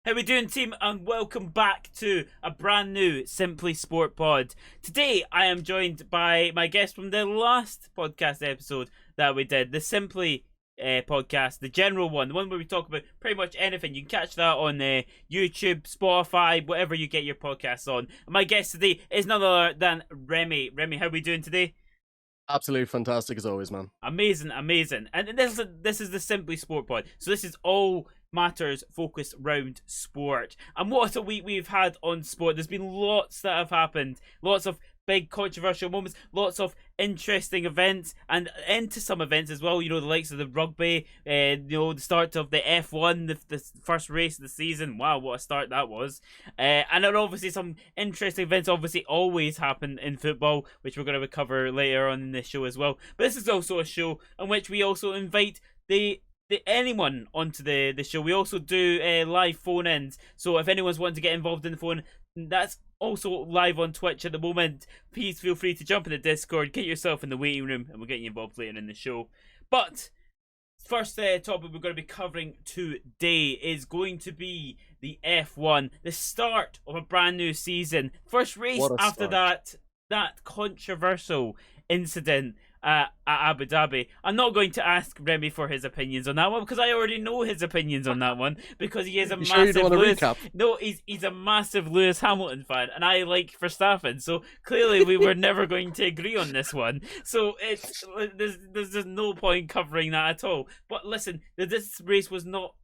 How we doing, team? And welcome back to a brand new Simply Sport pod. Today, I am joined by my guest from the last podcast episode that we did, the Simply podcast, the general one, the one where we talk about pretty much anything. You can catch that on YouTube, Spotify, whatever you get your podcasts on. And my guest today is none other than Remy. Remy, how we doing today? Absolutely fantastic as always, man. Amazing. And this is the Simply Sport pod. So this is all matters focused around sport. And what a week we've had on sport. There's been lots that have happened. Lots of big controversial moments, lots of interesting events, and into some events as well, the likes of the rugby, the start of the F1, the first race of the season. Wow, what a start that was. And then obviously some interesting events obviously always happen in football, which we're going to cover later on in this show as well. But this is also a show in which we also invite anyone onto the show. We also do live phone-ins, so if anyone's wanting to get involved in the phone, that's also live on Twitch at the moment. Please feel free to jump in the Discord, get yourself in the waiting room, and we'll get you involved later in the show. But first topic we're going to be covering today is going to be the F1, the start of a brand new season. First race after that controversial incident at Abu Dhabi. I'm not going to ask Remy for his opinions on that one because I already know his opinions on that one because he is a massive Lewis. No, he's a massive Lewis Hamilton fan, and I like Verstappen. So clearly we were never going to agree on this one. So there's just no point covering that at all. But listen, this race was not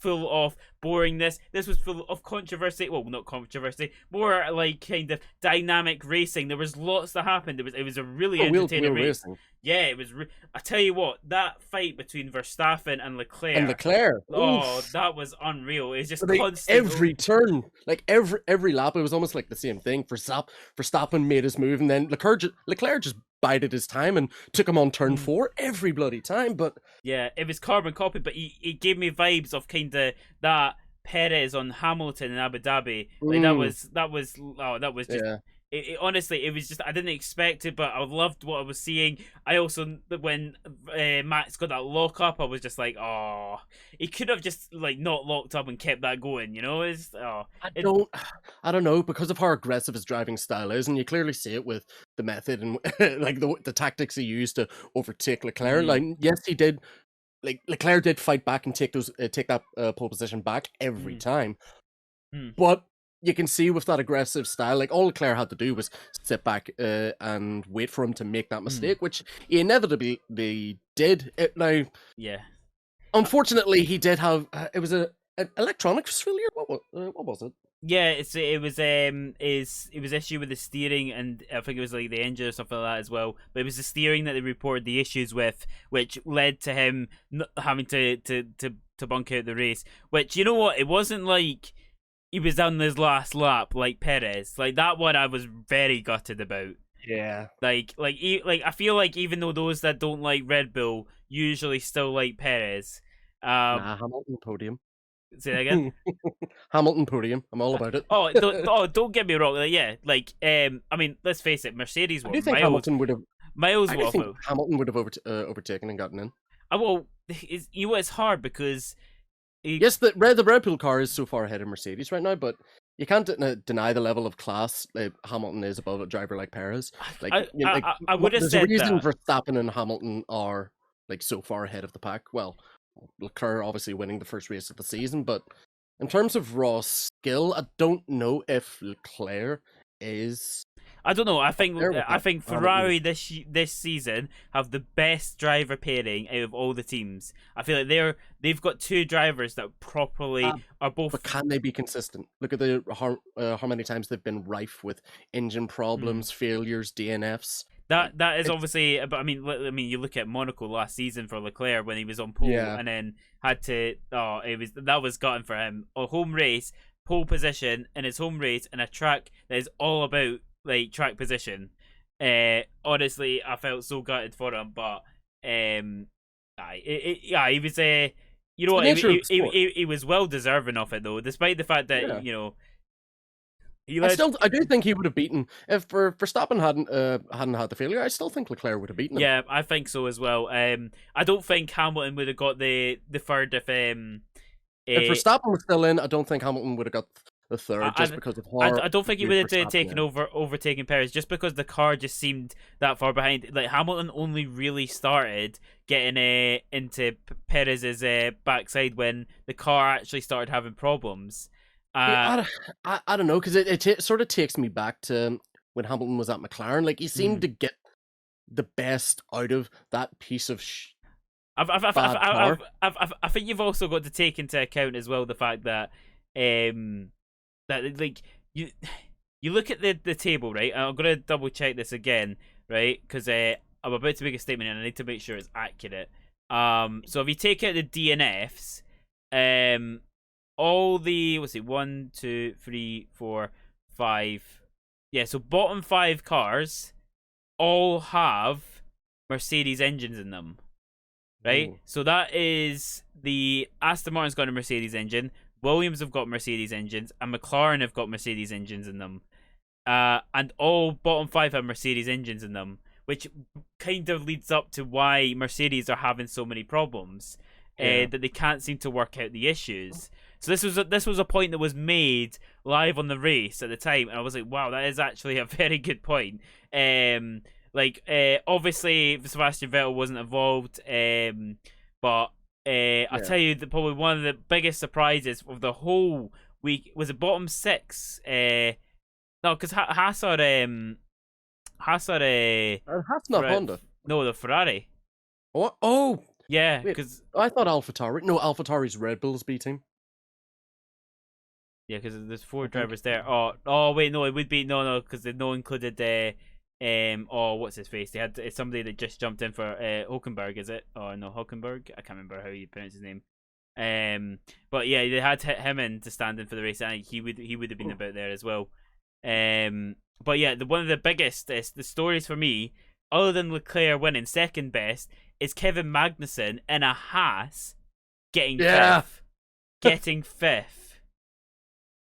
full of boringness. This was full of controversy. Well, not controversy, more like kind of dynamic racing. There was lots that happened. It was a really entertaining race. Yeah, it was. I tell you what, that fight between Verstappen and Leclerc. Oh, that was unreal. It's just constant. Every turn, like every lap, it was almost like the same thing. Verstappen made his move, and then Leclerc just bided his time and took him on turn 4 every bloody time. But yeah, it was carbon copy. But he gave me vibes of kind of that Perez on Hamilton in Abu Dhabi. Like that was just. Yeah. Honestly, it was just, I didn't expect it, but I loved what I was seeing. I also, when Max got that lock up, I was just like, oh, he could have just like not locked up and kept that going, I don't know, because of how aggressive his driving style is, and you clearly see it with the method and like the tactics he used to overtake Leclerc. Like, yes, he did. Like Leclerc did fight back and take that pole position back every time, but you can see with that aggressive style, like all Leclerc had to do was sit back and wait for him to make that mistake, which he inevitably did. Unfortunately, he did have it was an electronics failure. What was it? Yeah, it was issue with the steering, and I think it was like the engine or something like that as well. But it was the steering that they reported the issues with, which led to him not having to bunk out the race. Which, you know what, it wasn't like he was on his last lap like Perez. Like that one, I was very gutted about. Yeah. Like I feel like even though those that don't like Red Bull usually still like Perez. Hamilton podium. Say that again. Hamilton podium. I'm all about it. Don't get me wrong. I mean, let's face it. Mercedes were miles. Hamilton would have. Miles I think Hamilton would have overtaken and gotten in. Well, it's hard because. Yes, the Red Bull car is so far ahead of Mercedes right now, but you can't deny the level of class Hamilton is above a driver like Perez. I would have said that. There's a reason Verstappen and Hamilton are like so far ahead of the pack. Well, Leclerc obviously winning the first race of the season, but in terms of raw skill, I don't know if Leclerc is. I don't know. I think Ferrari this season have the best driver pairing out of all the teams. I feel like they've got two drivers that properly are both. But can they be consistent? Look at how many times they've been rife with engine problems, failures, DNFs. That is obviously. But I mean, you look at Monaco last season for Leclerc when he was on pole and then had to. That was gutting for him. A home race, pole position in his home race, and a track that is all about like track position. Honestly, I felt so gutted for him, but he was he was well deserving of it though, despite the fact that I do think he would have beaten if Verstappen hadn't had the failure. I still think Leclerc would have beaten him. Yeah, I think so as well. I don't think Hamilton would have got the third If Uh, Verstappen was still in, I don't think Hamilton would have got the third just I, because of I how don't think he good would have Verstappen taken is. overtaken Perez just because the car just seemed that far behind. Like Hamilton only really started getting into Perez's backside when the car actually started having problems. Yeah, Uh, I don't know, because it sort of takes me back to when Hamilton was at McLaren. Like, he seemed mm. to get the best out of that piece of I've, bad car. I think you've also got to take into account as well the fact that like you look at the table, right? And I'm gonna double check this again, right? Because I'm about to make a statement and I need to make sure it's accurate. So if you take out the DNFs, all the what's it, 1, 2, 3, 4, 5, yeah. So bottom 5 cars all have Mercedes engines in them, right? Oh, So that is the Aston Martin's got a Mercedes engine, Williams have got Mercedes engines, and McLaren have got Mercedes engines in them. And all bottom 5 have Mercedes engines in them, which kind of leads up to why Mercedes are having so many problems, yeah. that they can't seem to work out the issues. So this was a point that was made live on the race at the time, and I was like, wow, that is actually a very good point. Obviously Sebastian Vettel wasn't involved, but I'll Yeah. tell you that probably one of the biggest surprises of the whole week was the bottom 6. No, because Haas are That's not Honda. no, the Ferrari. What? Oh, Yeah, wait. because I thought AlphaTauri. No, AlphaTauri's Red Bull's B team, there's 4 I think. drivers there. Oh wait, no, it would be no, because they no included what's his face? They had it's somebody that just jumped in for Hulkenberg, is it? Oh no, Hulkenberg. I can't remember how you pronounce his name. But yeah, they had him in to stand in for the race, and he would have been about there as well. But yeah, one of the biggest the stories for me, other than Leclerc winning second best, is Kevin Magnussen in a Haas getting Yeah. fifth, getting fifth.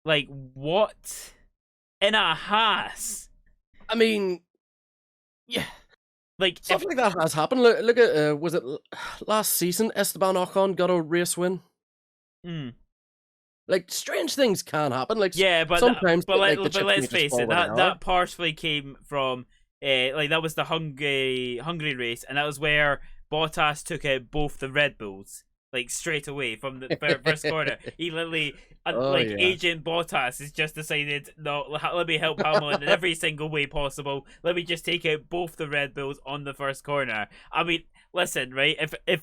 Like what? In a Haas? I mean, yeah, Like stuff like that has happened. Look at was it last season? Esteban Ocon got a race win. mm, Like, strange things can happen. Like, yeah, sometimes like the but chips may let's just face fall it, where they that are. partially came from like that was the Hungary race, and that was where Bottas took out both the Red Bulls like straight away from the first corner. He literally Oh like yeah. Agent Bottas has just decided, no, let me help Hamilton in every single way possible. Let me just take out both the Red Bulls on the first corner. I mean, listen, right? If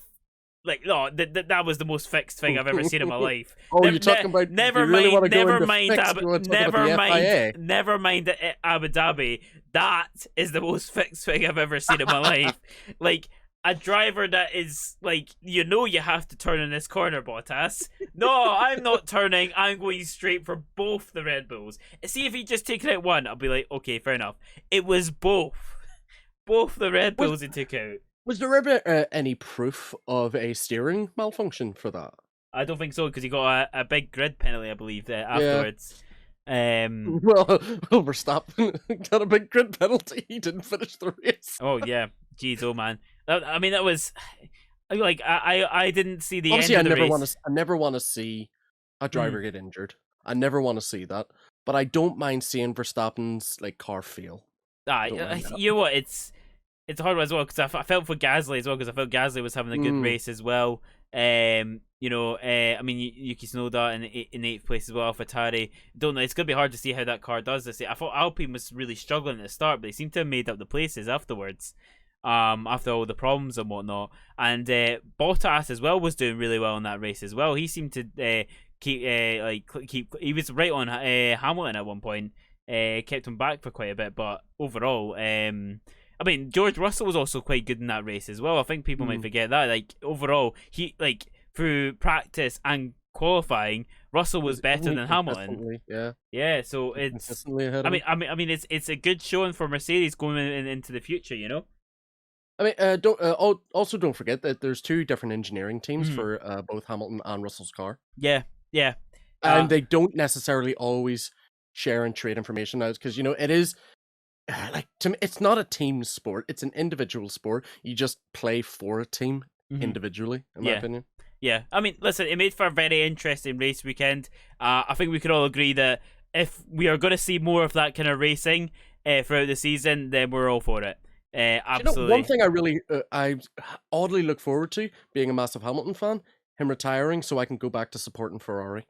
like no, that was the most fixed thing I've ever seen in my life. Oh, you're talking about. Never You really want mind, to go never into mind, fix? You want to talk about the FIA? never mind Abu Dhabi. That is the most fixed thing I've ever seen in my life. Like a driver that is like, you have to turn in this corner, Bottas. No, I'm not turning. I'm going straight for both the Red Bulls. See if he just taken out one, I'll be like, okay, fair enough. It was both the Red Bulls he took out. Was there ever any proof of a steering malfunction for that? I don't think so because he got a big grid penalty, I believe, Yeah. afterwards. Well, Verstappen got a big grid penalty. He didn't finish the race. Oh yeah, jeez, oh man. I mean, that was like I didn't see the Obviously, end of the race. I never want to see a driver get injured. I never want to see that. But I don't mind seeing Verstappen's like car fail. You know what? It's a hard one as well because I felt for Gasly as well because I felt Gasly was having a good race as well. I mean, Yuki Tsunoda in 8th place as well. AlphaTauri, don't know. It's gonna be hard to see how that car does this. I thought Alpine was really struggling at the start, but they seem to have made up the places afterwards. After all the problems and whatnot, and Bottas as well was doing really well in that race as well. He seemed to keep. He was right on Hamilton at one point. Kept him back for quite a bit, but overall, I mean, George Russell was also quite good in that race as well. I think people might forget that. Like overall, he through practice and qualifying, Russell was better than Hamilton. Yeah. So it's consistently ahead of him. I mean, it's a good showing for Mercedes going into the future. I mean, also don't forget that there's 2 different engineering teams for both Hamilton and Russell's car. Yeah. And they don't necessarily always share and trade information out because it is like, to me, it's not a team sport. It's an individual sport. You just play for a team individually, in my opinion. Yeah, I mean, listen, it made for a very interesting race weekend. I think we could all agree that if we are going to see more of that kind of racing throughout the season, then we're all for it. Do you know one Absolutely. thing I oddly look forward to, being a massive Hamilton fan, him retiring so I can go back to supporting Ferrari.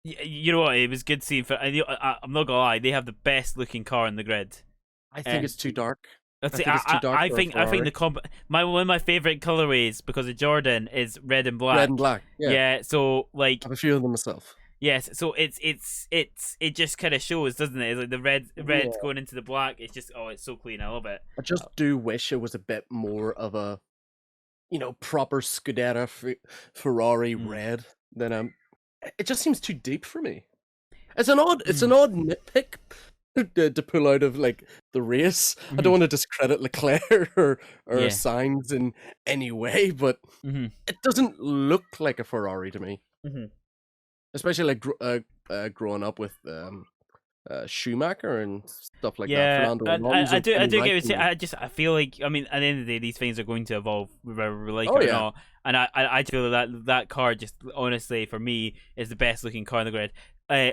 You know what? It was good seeing. I'm not gonna lie, they have the best looking car in the grid. I think Uh, it's too dark. Let's I see. think it's too dark for a I think Ferrari. my one of my favorite colorways because of Jordan is red and Red black. and black. Yeah, Yeah. So I have a few of them myself. yes. So it just kind of shows, doesn't it? It's like the red Yeah. going into the black. It's just it's so clean. I love it. I just do wish it was a bit more of a, proper Scuderia Ferrari Mm. red than it just seems too deep for me. It's an odd nitpick to pull out of like the race. I don't want to discredit Leclerc or Yeah. Sainz in any way, but it doesn't look like a Ferrari to me. Especially like growing up with Schumacher and stuff like that. Yeah, Fernando I Alonso, do Kimi get what you're saying. Raikkonen. I feel like, I mean, at the end of the day, these things are going to evolve whether we like Oh it or yeah, not. And I feel that car just honestly for me is the best looking car in the grid.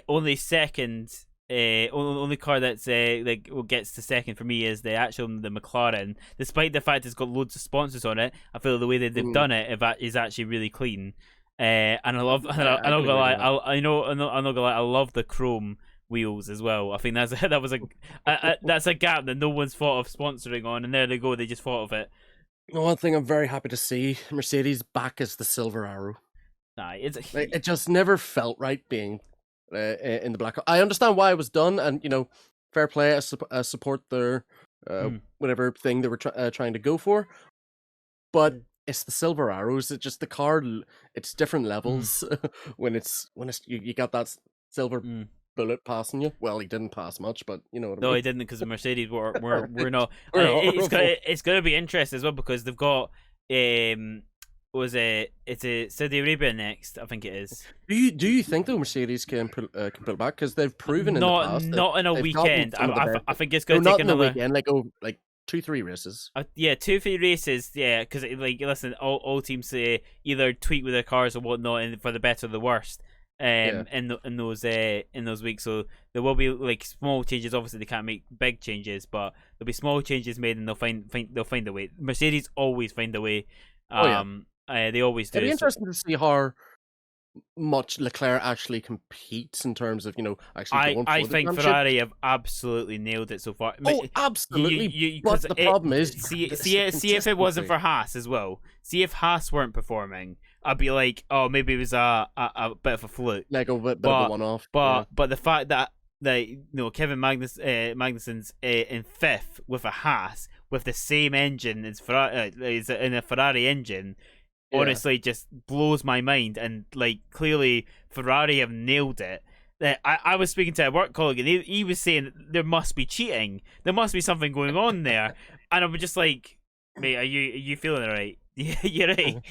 Only second, only car that's like gets to second for me is the McLaren. Despite the fact it's got loads of sponsors on it, I feel the way that they've done it is actually really clean. And I love, and I I'm not can gonna agree lie, to that. I'm not gonna lie, I love the chrome wheels as well. I think that was that's a gap that no one's thought of sponsoring on, and there they go, they just thought of it. One thing I'm very happy to see, Mercedes back as the silver arrow. Nah, Like, it just never felt right being in the black. I understand why it was done, and fair play. I support their whatever thing they were trying to go for, but it's the silver arrows. It's just the car. It's different levels when it's you got that silver bullet passing you. Well, he didn't pass much, but you know what I No, mean. he didn't, because Mercedes were not. We're It's gonna be interesting as well because they've got it's a Saudi Arabia next, I think it is. Do you think though Mercedes can pull it back, because they've proven in the past that Not in a they've gotten weekend. some of the best. I think it's No, gonna take not in a another. weekend. Like 2-3 races. Yeah, 2-3 races. Yeah, because like listen, all teams say either tweak with their cars or whatnot, and for the better or the worst. In those weeks, so there will be like small changes. Obviously, they can't make big changes, but there'll be small changes made, and they'll find a way. Mercedes always find a way. They always do. It'd be interesting to see how much Leclerc actually competes in terms of actually going for I the think championship. Ferrari have absolutely nailed it so far. Oh, absolutely. But the problem is, see if it wasn't for Haas as well. See if Haas weren't performing, I'd be like, oh, maybe it was a bit of a fluke, like a bit of a one-off. But the fact that Kevin Magnussen's in fifth with a Haas with the same engine as Ferrari, is in a Ferrari engine. Honestly, just blows my mind, and like clearly Ferrari have nailed it. I was speaking to a work colleague, and he was saying there must be cheating, there must be something going on there, and I was just like, mate, are you feeling it right? Yeah, you're right.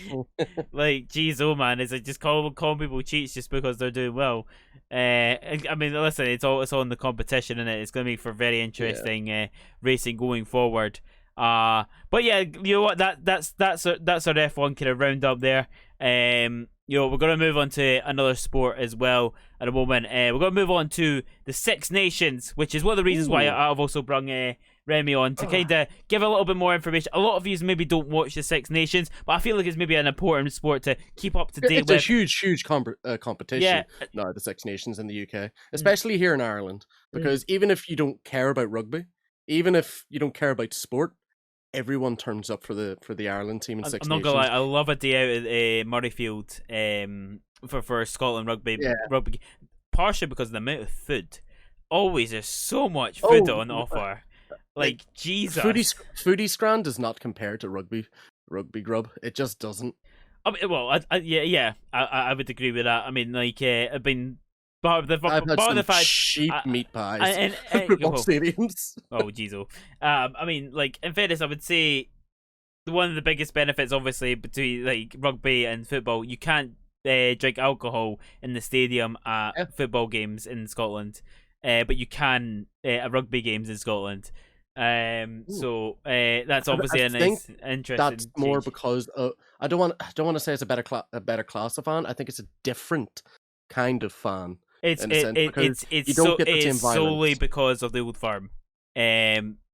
Like, geez, oh man, is it just call people cheats just because they're doing well? I mean, listen, it's all in the competition, and it's going to be for very interesting racing going forward. But yeah, you know what? That's our F1 kind of roundup there. We're gonna move on to another sport as well at a moment. We're gonna move on to the Six Nations, which is one of the reasons why I've also brought Remy on to kind of give a little bit more information. A lot of you maybe don't watch the Six Nations, but I feel like it's maybe an important sport to keep up to date with. It's a huge competition now, the Six Nations in the UK, especially here in Ireland, because even if you don't care about rugby, even if you don't care about sport, everyone turns up for the Ireland team in Six Nations. I'm not gonna lie, I love a day out at Murrayfield for Scotland rugby. Rugby, partially because of the amount of food. Always there's so much food on offer. Like Jesus, foodie scran does not compare to rugby grub. It just doesn't. I mean, well, I would agree with that. I mean, like I've been. I've had some cheap meat pies and football stadiums. Oh, jeez. I mean, like, in fairness, I would say one of the biggest benefits, obviously, between like rugby and football, you can't drink alcohol in the stadium at football games in Scotland, but you can at rugby games in Scotland. Ooh. That's I obviously a think nice, that's interesting more change. because I don't want to say it's a better class of fan. I think it's a different kind of fan It's in a it, sense it because it's you don't so get it the is same solely violence. because of the old firm.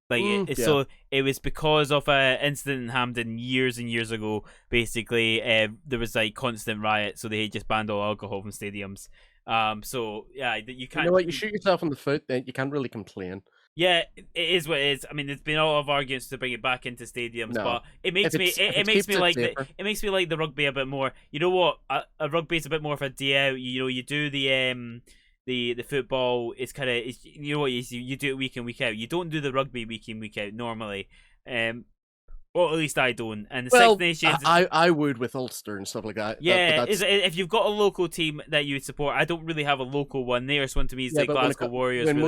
Like Yeah. so it was because of a incident in Hampden years and years ago. Basically, there was like constant riots, so they just banned all alcohol from stadiums. So yeah, you You know can't. what? You shoot yourself in the foot, then you can't really complain. Yeah, it is what it is. I mean, there's been a lot of arguments to bring it back into stadiums, No, but it makes me if it it makes keeps me it like the safer. it makes me like the rugby a bit more. You know what? A rugby is a bit more of a day out. You know, you do the football is kind of you know what you do it week in week out. You don't do the rugby week in week out normally. Um, or at least I don't. And the Six Well, Nations, I would with Ulster and stuff like that. But yeah, that's if you've got a local team that you would support, I don't really have a local one. The nearest one to me is yeah. the But Glasgow Warriors. Really,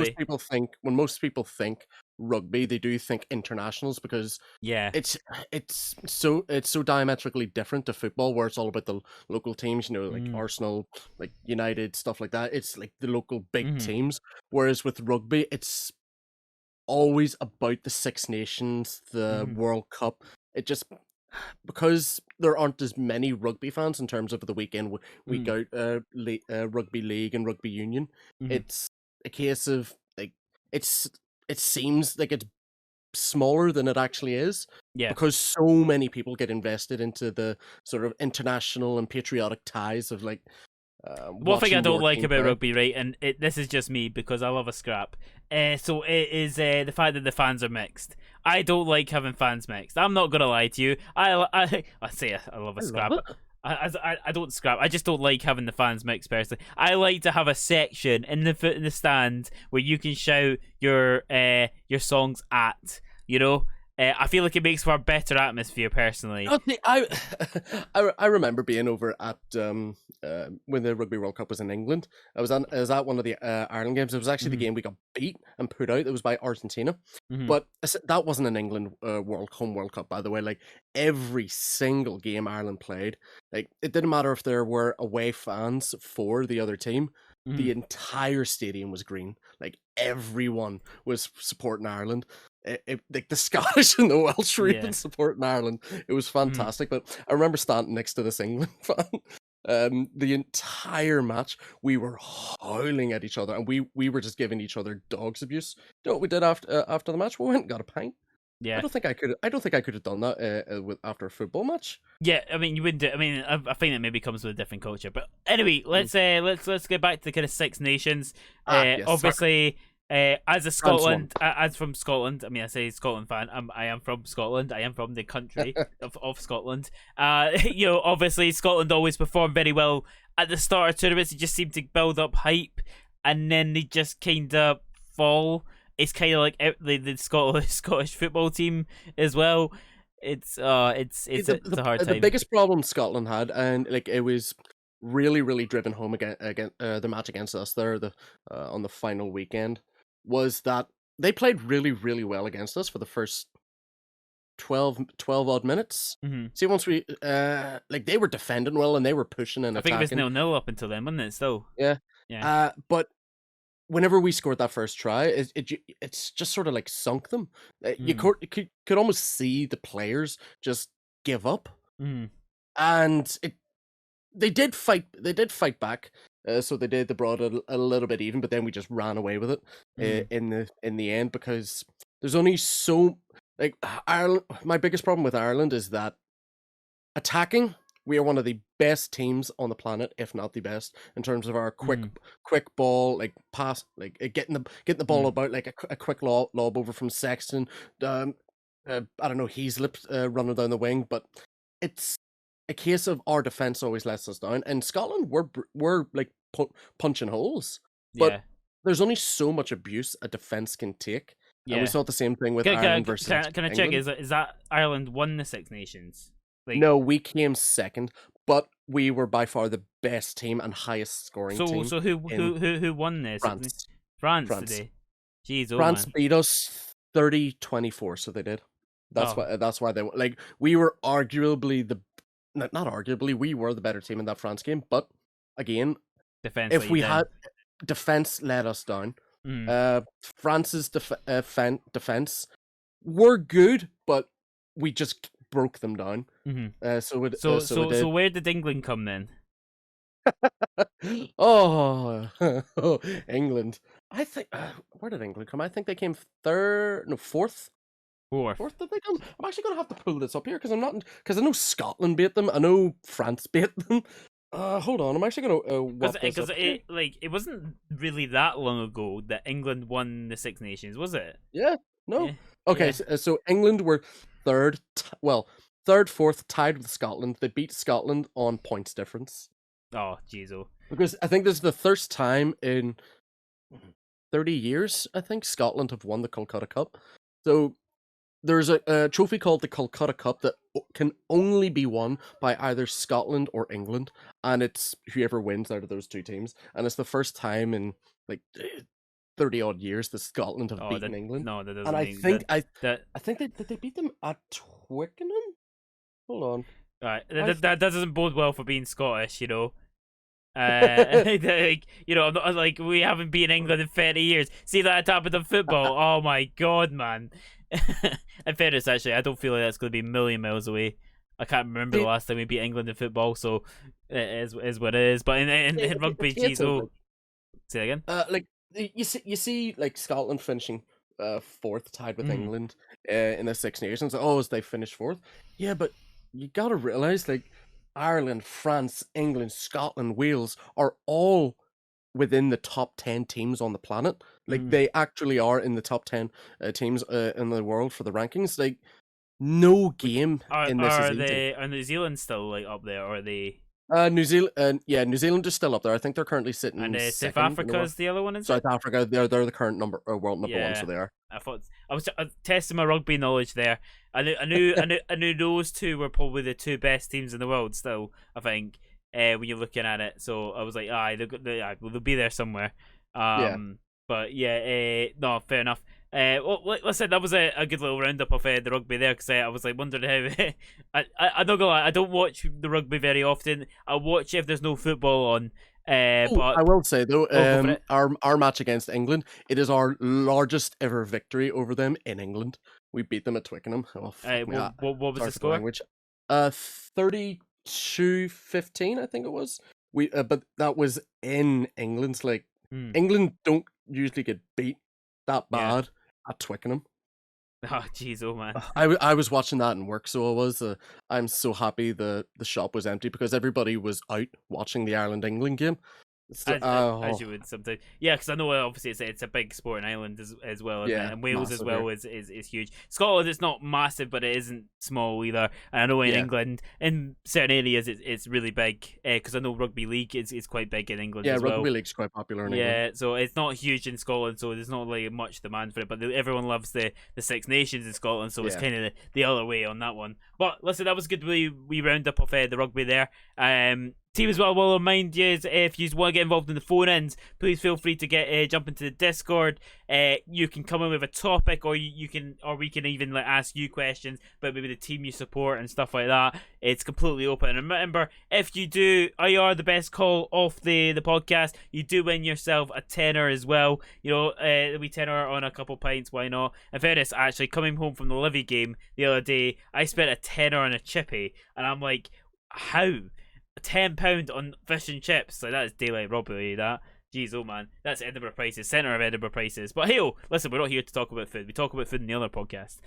when most people think rugby, they do think internationals because yeah. it's it's so diametrically different to football, where it's all about the local teams. You know, like Mm, Arsenal, like United, stuff like that. It's like the local big mm, teams. Whereas with rugby, it's always about the Six Nations, the mm, World Cup. It just because there aren't as many rugby fans in terms of the weekend week mm, out rugby league and rugby union. mm. It's a case of like it's it seems like it's smaller than it actually is Yeah. because so many people get invested into the sort of international and patriotic ties of like One thing I watching don't your like team about play. rugby, right, and this is just me because I love a scrap. So it is the fact that the fans are mixed. I don't like having fans mixed. I'm not gonna lie to you. I say I love a I love scrap. it. I don't scrap. I just don't like having the fans mixed personally. I like to have a section in the foot in the stand where you can shout your songs at. You know, I feel like it makes for a better atmosphere personally. Oh, see, I remember being over at when the Rugby World Cup was in England. I was at one of the Ireland games. It was actually the Mm-hmm. game we got beat and put out. It was by Argentina, Mm-hmm. but that wasn't an England World Cup, by the way. Like every single game Ireland played, like it didn't matter if there were away fans for the other team. Mm-hmm. The entire stadium was green. Like everyone was supporting Ireland. Like the Scottish and the Welsh were even Yeah. supporting Ireland. It was Mm-hmm. fantastic. But I remember standing next to this England fan. The entire match, we were howling at each other, and we were just giving each other dogs abuse. You know what we did after the match? We went and got a pint. Yeah. I don't think I could have done that after a football match. Yeah, I mean, you wouldn't do. I mean, I think that maybe comes with a different culture. But anyway, Mm. let's get back to the kind of Six Nations. Yes, soccer. Obviously, as a France won. Scotland, as from Scotland. I mean, I say Scotland fan. I am from Scotland. I am from the country of Scotland. You know, obviously Scotland always perform very well at the start of tournaments. They just seem to build up hype, and then they just kind of fall. It's kind of like the Scottish football team as well. It's a hard The time. biggest problem Scotland had, and like it was really driven home again the match against us there on the final weekend, was that they played really well against us for the first 12 odd minutes. Hmm. See, once we like they were defending well and they were pushing and I think it was attacking. 0-0 up until then, wasn't it? Still, Yeah. yeah. But whenever we scored that first try, it's just sort of like sunk them. You Mm. could almost see the players just give up, Mm. and they did fight back. So they did. They brought it a little bit even, but then we just ran away with it Mm. in the end because there's only so like Ireland. My biggest problem with Ireland is that attacking, we are one of the best teams on the planet, if not the best, in terms of our Mm. quick ball, like pass, like getting the ball Mm. about, like a quick lob over from Sexton. Um, I don't know, Heaslip running down the wing, but it's a case of our defense always lets us down. And Scotland, we're like punching holes, but Yeah. there's only so much abuse a defense can take, and we Yeah. saw the same thing with Ireland versus Can I check? England. Is that Ireland won the Six Nations? Like, No, we came second, but we were by far the best team and highest scoring team so in who won the Six Nations? France. France France. today. Jeez, oh France man. beat us 30-24, so they did. Oh, That's why they like we were arguably the not arguably we were the better team in that France game, but again, defense let if you we down. had defense let us down. Mm. France's defense were good, but we just broke them down. Mm-hmm. So it So where did England come then? Oh, England. I think where did England come? I think they came fourth. Fourth. Fourth did they come? I'm actually gonna have to pull this up here because I know Scotland beat them. I know France beat them. Hold on. I'm actually gonna Because it wasn't really that long ago that England won the Six Nations, was it? Yeah. No. Yeah. Okay. Yeah. So England were third. Third, fourth, tied with Scotland. They beat Scotland on points difference. Oh, jeez, oh. Because I think this is the first time in 30 years, I think, Scotland have won the Calcutta Cup. So there's a trophy called the Calcutta Cup that can only be won by either Scotland or England, and it's whoever wins out of those two teams. And it's the first time in like 30 odd years that Scotland have beaten England. No, that doesn't. And I think they beat them at Twickenham. Hold on. Right, that doesn't bode well for being Scottish, you know. Like, you know, like we haven't beaten England in 30 years. See that happened in football? Oh my god, man! In fairness, actually, I don't feel like that's going to be a million miles away. I can't remember the last time we beat England in football, so it is what it is. But in rugby, geez, oh, say it again. Like you see, like Scotland finishing fourth, tied with England in the Six Nations. Oh, as they finished fourth, yeah, but you gotta realize, like, Ireland, France, England, Scotland, Wales are all within the top 10 teams on the planet. Like, they actually are in the top 10 teams in the world for the rankings. Like, no game in this is easy. Are New Zealand still like up there, or are they? New Zealand, New Zealand is still up there. I think they're currently sitting. And South Africa is the other one. Is South Africa, they're the current world number one, so they are. I was testing my rugby knowledge there. I knew those two were probably the two best teams in the world. Still, I think when you're looking at it, so I was like, they'll be there somewhere. But yeah, no, fair enough. Well, listen, that was a good little roundup of the rugby there, because I was like wondering how. I'm not gonna lie, I don't watch the rugby very often. I watch if there's no football on. But I will say though, our match against England, it is our largest ever victory over them in England. We beat them at Twickenham. What was the score? 32-15, I think it was. But that was in England. Like, England don't usually get beat that bad at Twickenham. Oh jeez, oh man! I was watching that in work, so I was. I'm so happy the shop was empty because everybody was out watching the Ireland England game. As you would sometimes, yeah, because I know obviously it's a big sport in Ireland as well, and Wales as well is huge. Scotland is not massive, but it isn't small either. And I know in England, in certain areas, it's really big. Because I know rugby league is quite big in England as well. Yeah, rugby league's quite popular in England. Yeah, so it's not huge in Scotland, so there's not like much demand for it. But everyone loves the Six Nations in Scotland, so it's kind of the other way on that one. But listen, that was good. We round up of the rugby there. Team as well, will remind you, if you want to get involved in the phone-ins, please feel free to jump into the Discord. You can come in with a topic, or we can even ask you questions about maybe the team you support and stuff like that. It's completely open. And remember, if you are the best call off the podcast, you do win yourself a tenner as well. You know, we tenner on a couple pints, why not? In fairness, actually, coming home from the Livy game the other day, I spent a tenner on a chippy, and I'm like, how? £10 on fish and chips, like that is daylight robbery. That, jeez, oh man, that's Edinburgh prices, centre of Edinburgh prices. But hey, listen, we're not here to talk about food. We talk about food in the other podcast.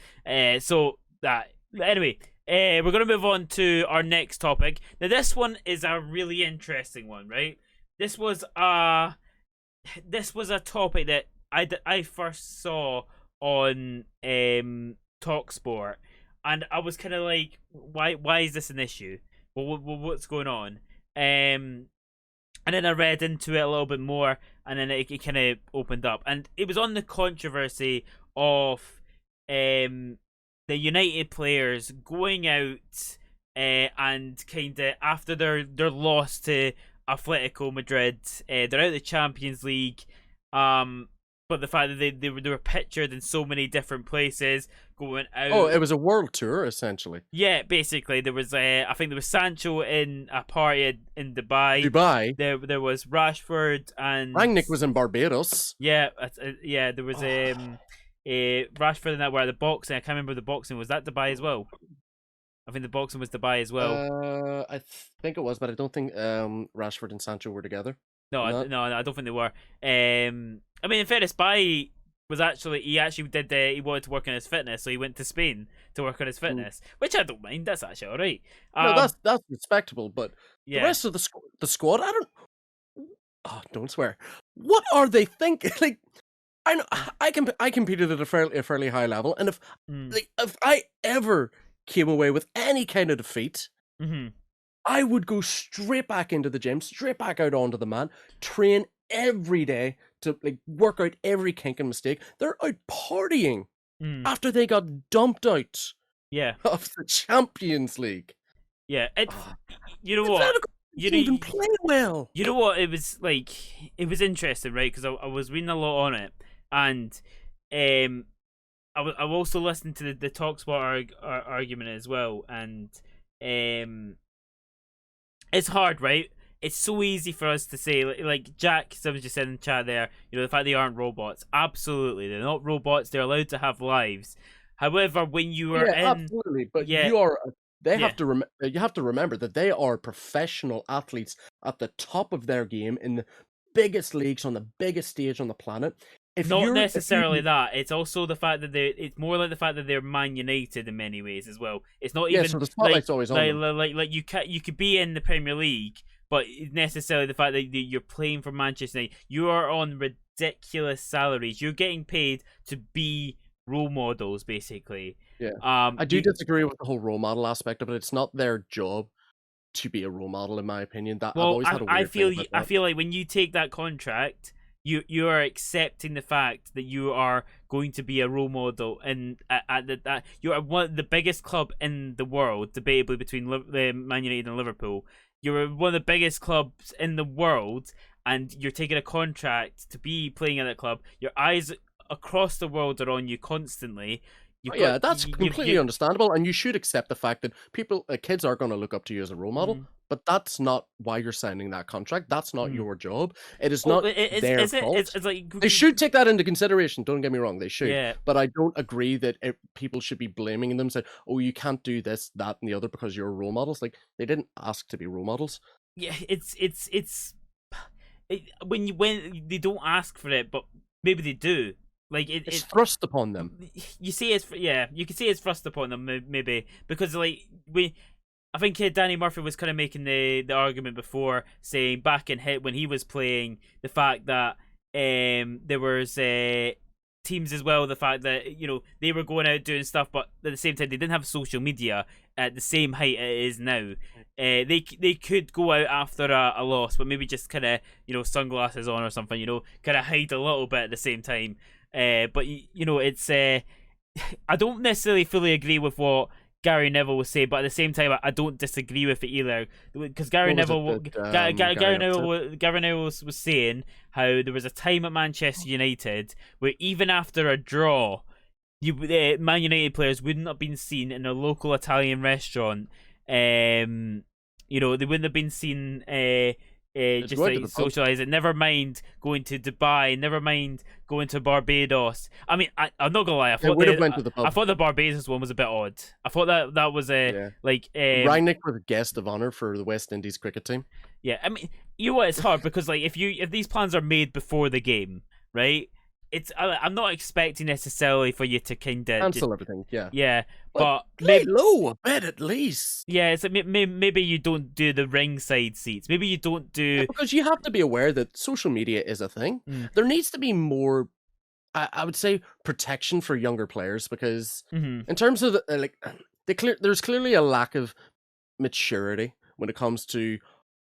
So that anyway, we're gonna move on to our next topic. Now, this one is a really interesting one, right? This was a topic that I first saw on Talksport, and I was kind of like, why is this an issue? What's going on? And then I read into it a little bit more, and then it kind of opened up, and it was on the controversy of the United players going out and kind of after their loss to Atletico Madrid, they're out of the Champions League, but the fact that they were pictured in so many different places going out. Oh, it was a world tour, essentially. Yeah, basically. There was I think there was Sancho in a party in Dubai. There was Rashford, and Rangnick was in Barbados. Yeah, there was Rashford and that were at the boxing. I can't remember the boxing. Was that Dubai as well? I think the boxing was Dubai as well. I think it was, but I don't think Rashford and Sancho were together. No, In that. no, I don't think they were. I mean, in fairness, Bai was he actually did he wanted to work on his fitness, so he went to Spain to work on his fitness, which I don't mind. That's actually all right. No, that's respectable, but the Yeah. rest of the squad, I don't. Oh, don't swear. What are they thinking? Like, I know I competed at a fairly high level, and if I ever came away with any kind of defeat, I would go straight back into the gym, straight back out onto the mat, train every day to like work out every kink and mistake. They're out partying after they got dumped out Yeah. of the Champions League. Yeah. You know what? You didn't even play well. You know what? It was like it was interesting, right? Because I was reading a lot on it, and I also listened to the TalkSport argument as well, and it's hard, right? It's so easy for us to say, like Jack, someone just said in the chat there, you know, the fact they aren't robots. Absolutely, they're not robots. They're allowed to have lives. However, when you are absolutely, but you are. You have to remember that they are professional athletes at the top of their game in the biggest leagues on the biggest stage on the planet. Not necessarily that. It's also the fact that it's more like the fact that they're Man United in many ways as well. It's not even so the spotlight's always on them. Like you could be in the Premier League, but necessarily the fact that you're playing for Manchester United, you are on ridiculous salaries. You're getting paid to be role models, basically. Yeah. I do disagree with the whole role model aspect of it. It's not their job to be a role model, in my opinion. I've always had a weird thing about that. I feel like when you take that contract, you are accepting the fact that you are going to be a role model, and you are one of the biggest club in the world, debatably between Man United and Liverpool. You're one of the biggest clubs in the world, and you're taking a contract to be playing at that club. Your eyes across the world are on you constantly. That's completely understandable, and you should accept the fact that kids are going to look up to you as a role model. But that's not why you're signing that contract. That's not your job. It is not their fault. It's like, they should take that into consideration. Don't get me wrong, they should. Yeah. But I don't agree that people should be blaming them, saying, "Oh, you can't do this, that, and the other because you're role models." Like, they didn't ask to be role models. Yeah, when they don't ask for it, but maybe they do. Like it's thrust upon them. You see, you can see it's thrust upon them maybe because like I think Danny Murphy was kind of making the argument before, saying back in when he was playing, the fact that there was teams as well, the fact that they were going out doing stuff, but at the same time they didn't have social media at the same height it is now. They could go out after a loss, but maybe just kind of sunglasses on or something, kind of hide a little bit at the same time. But it's I don't necessarily fully agree with what Gary Neville was saying, but at the same time I don't disagree with it either, because Gary Neville was saying how there was a time at Manchester United where even after a draw, Man United players wouldn't have been seen in a local Italian restaurant. They wouldn't have been seen just like socializing. Never mind going to Dubai. Never mind going to Barbados. I mean, I'm not gonna lie. I thought the Barbados one was a bit odd. I thought that was like Rangnick was a guest of honor for the West Indies cricket team. Yeah, I mean, you know what? It's hard because like if these plans are made before the game, right? I'm not expecting necessarily for you to kind of cancel everything. Yeah, but play low a bit at least. Yeah, it's like maybe you don't do the ringside seats. Maybe you don't do because you have to be aware that social media is a thing. There needs to be more, I would say, protection for younger players, because in terms of there's clearly a lack of maturity when it comes to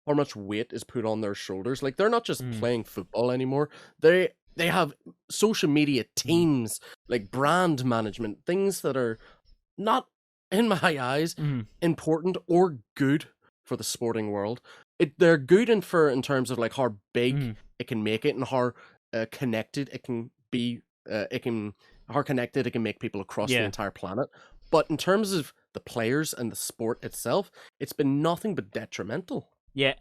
how much weight is put on their shoulders. Like, they're not just playing football anymore. They have social media teams, like brand management, things that are not, in my eyes, important or good for the sporting world. They're good in terms of like how big it can make it and how connected it can be. How connected it can make people across the entire planet. But in terms of the players and the sport itself, it's been nothing but detrimental. Yeah,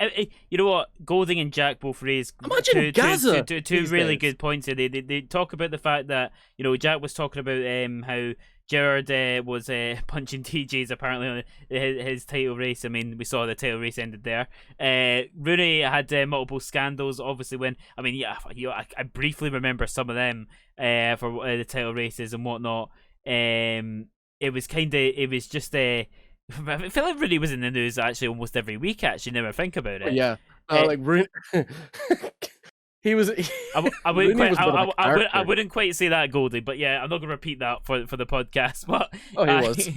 you know what? Golding and Jack both raised Imagine Gaza two these really days. good points here. They talk about the fact that, you know, Jack was talking about how Gerrard was punching TJs apparently on his title race. I mean, we saw the title race ended there. Rooney had multiple scandals. Obviously, when I briefly remember some of them for the title races and whatnot. It was just I feel like Rooney was in the news actually almost every week. Actually, never think about it. Yeah, Uh, like he was. I wouldn't Rooney quite. was a bit of a I character. wouldn't quite say that, Goldie. But yeah, I'm not gonna repeat that for the podcast. But Oh, he was.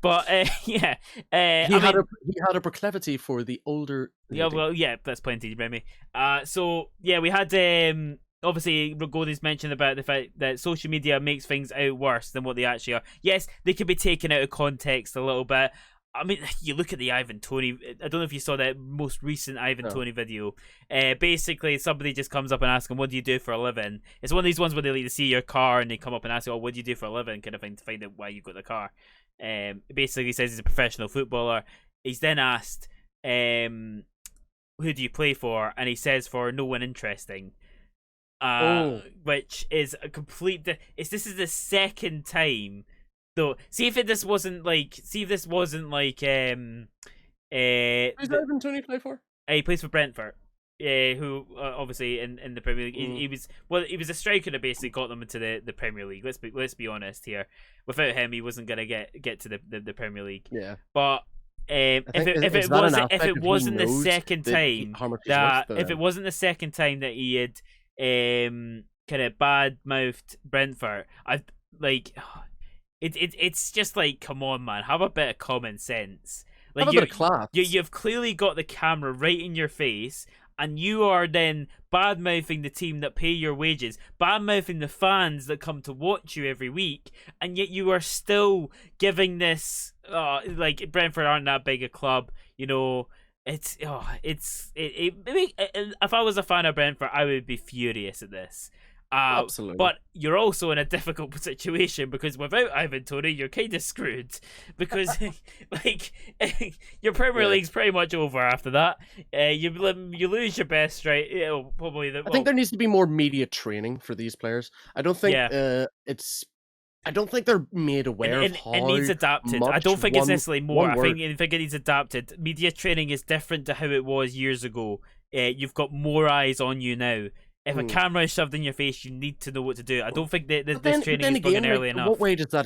but yeah, He had a proclivity for the older yeah. lady. Well, yeah, that's plenty, Remy. So yeah, we had obviously Goldie's mentioned about the fact that social media makes things out worse than what they actually are. Yes, they can be taken out of context a little bit. I mean, you look at the Ivan Toney. I don't know if you saw that most recent Ivan Toney video. Basically, somebody just comes up and asks him, "What do you do for a living?" It's one of these ones where they like to see your car and they come up and ask you, "Oh, what do you do for a living?" kind of thing to find out why you got the car. Basically, he says he's a professional footballer. He's then asked, "Who do you play for?" And he says, "For no one interesting." Which is a complete. This is the second time. So see if this wasn't like. Who's Ivan Toney play for? He plays for Brentford. Who obviously in the Premier League, he was a striker that basically got them into the Premier League. Let's be honest here. Without him, he wasn't gonna get to the Premier League. Yeah, but if it wasn't the second time that he had kind of bad mouthed Brentford, it's just like, come on, man, have a bit of common sense. Like, have a bit of class. You've clearly got the camera right in your face, and you are then bad mouthing the team that pay your wages, bad mouthing the fans that come to watch you every week, and yet you are still giving this like Brentford aren't that big a club, you know. If I was a fan of Brentford, I would be furious at this. Absolutely. But you're also in a difficult situation because without Ivan Toney, you're kind of screwed because like your Premier League's pretty much over after that. You lose your best, right? Probably. I think there needs to be more media training for these players. I don't think I don't think they're made aware of how it needs adapted. I don't think it's necessarily more. I think it needs adapted. Media training is different to how it was years ago. You've got more eyes on you now. If a camera is shoved in your face, you need to know what to do. I don't think this training is bugging early enough. What way does that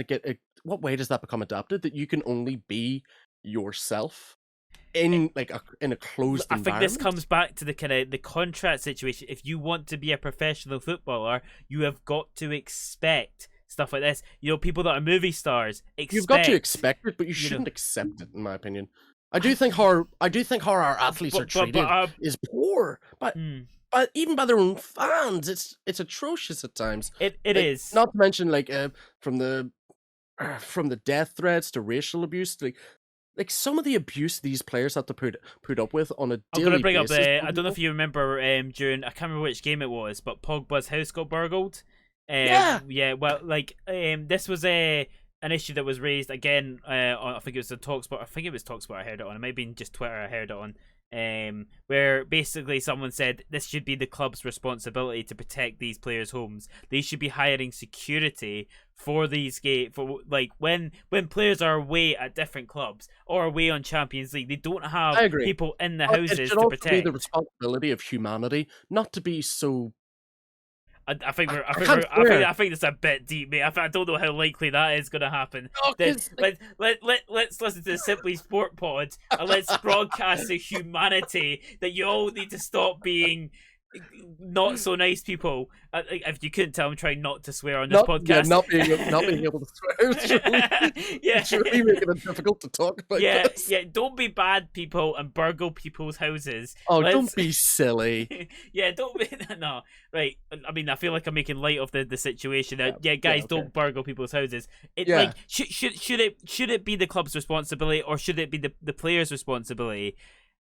become adapted? That you can only be yourself in a closed environment? I think this comes back to the contract situation. If you want to be a professional footballer, you have got to expect stuff like this. You know, people that are movie stars you've got to expect it, but you shouldn't accept it, in my opinion. I do think how our athletes are treated is poor, but even by their own fans, it's atrocious at times. It is. Not to mention from the death threats to racial abuse, like some of the abuse these players have to put up with on a daily basis. I don't know if you remember during, I can't remember which game it was, but Pogba's house got burgled. Well, this was an issue that was raised again. I think it was Talksport. I heard it on. It might have been just Twitter. I heard it on. Where basically someone said this should be the club's responsibility to protect these players' homes. They should be hiring security for these when players are away at different clubs or away on Champions League. They don't have people in the houses it should to also protect. be the responsibility of humanity not to be so. I think it's a bit deep, mate. I don't know how likely that is going to happen. Let's listen to the Simply Sport pod and let's broadcast the humanity that you all need to stop being not so nice people. If you couldn't tell, I'm trying not to swear on this podcast. Yeah, not being able to swear. It's really making it difficult to talk about this. Yeah, don't be bad people and burgle people's houses. Oh, don't be silly. Yeah, don't be... No, right. I mean, I feel like I'm making light of the situation. Guys, don't burgle people's houses. Should it be the club's responsibility or should it be the players' responsibility?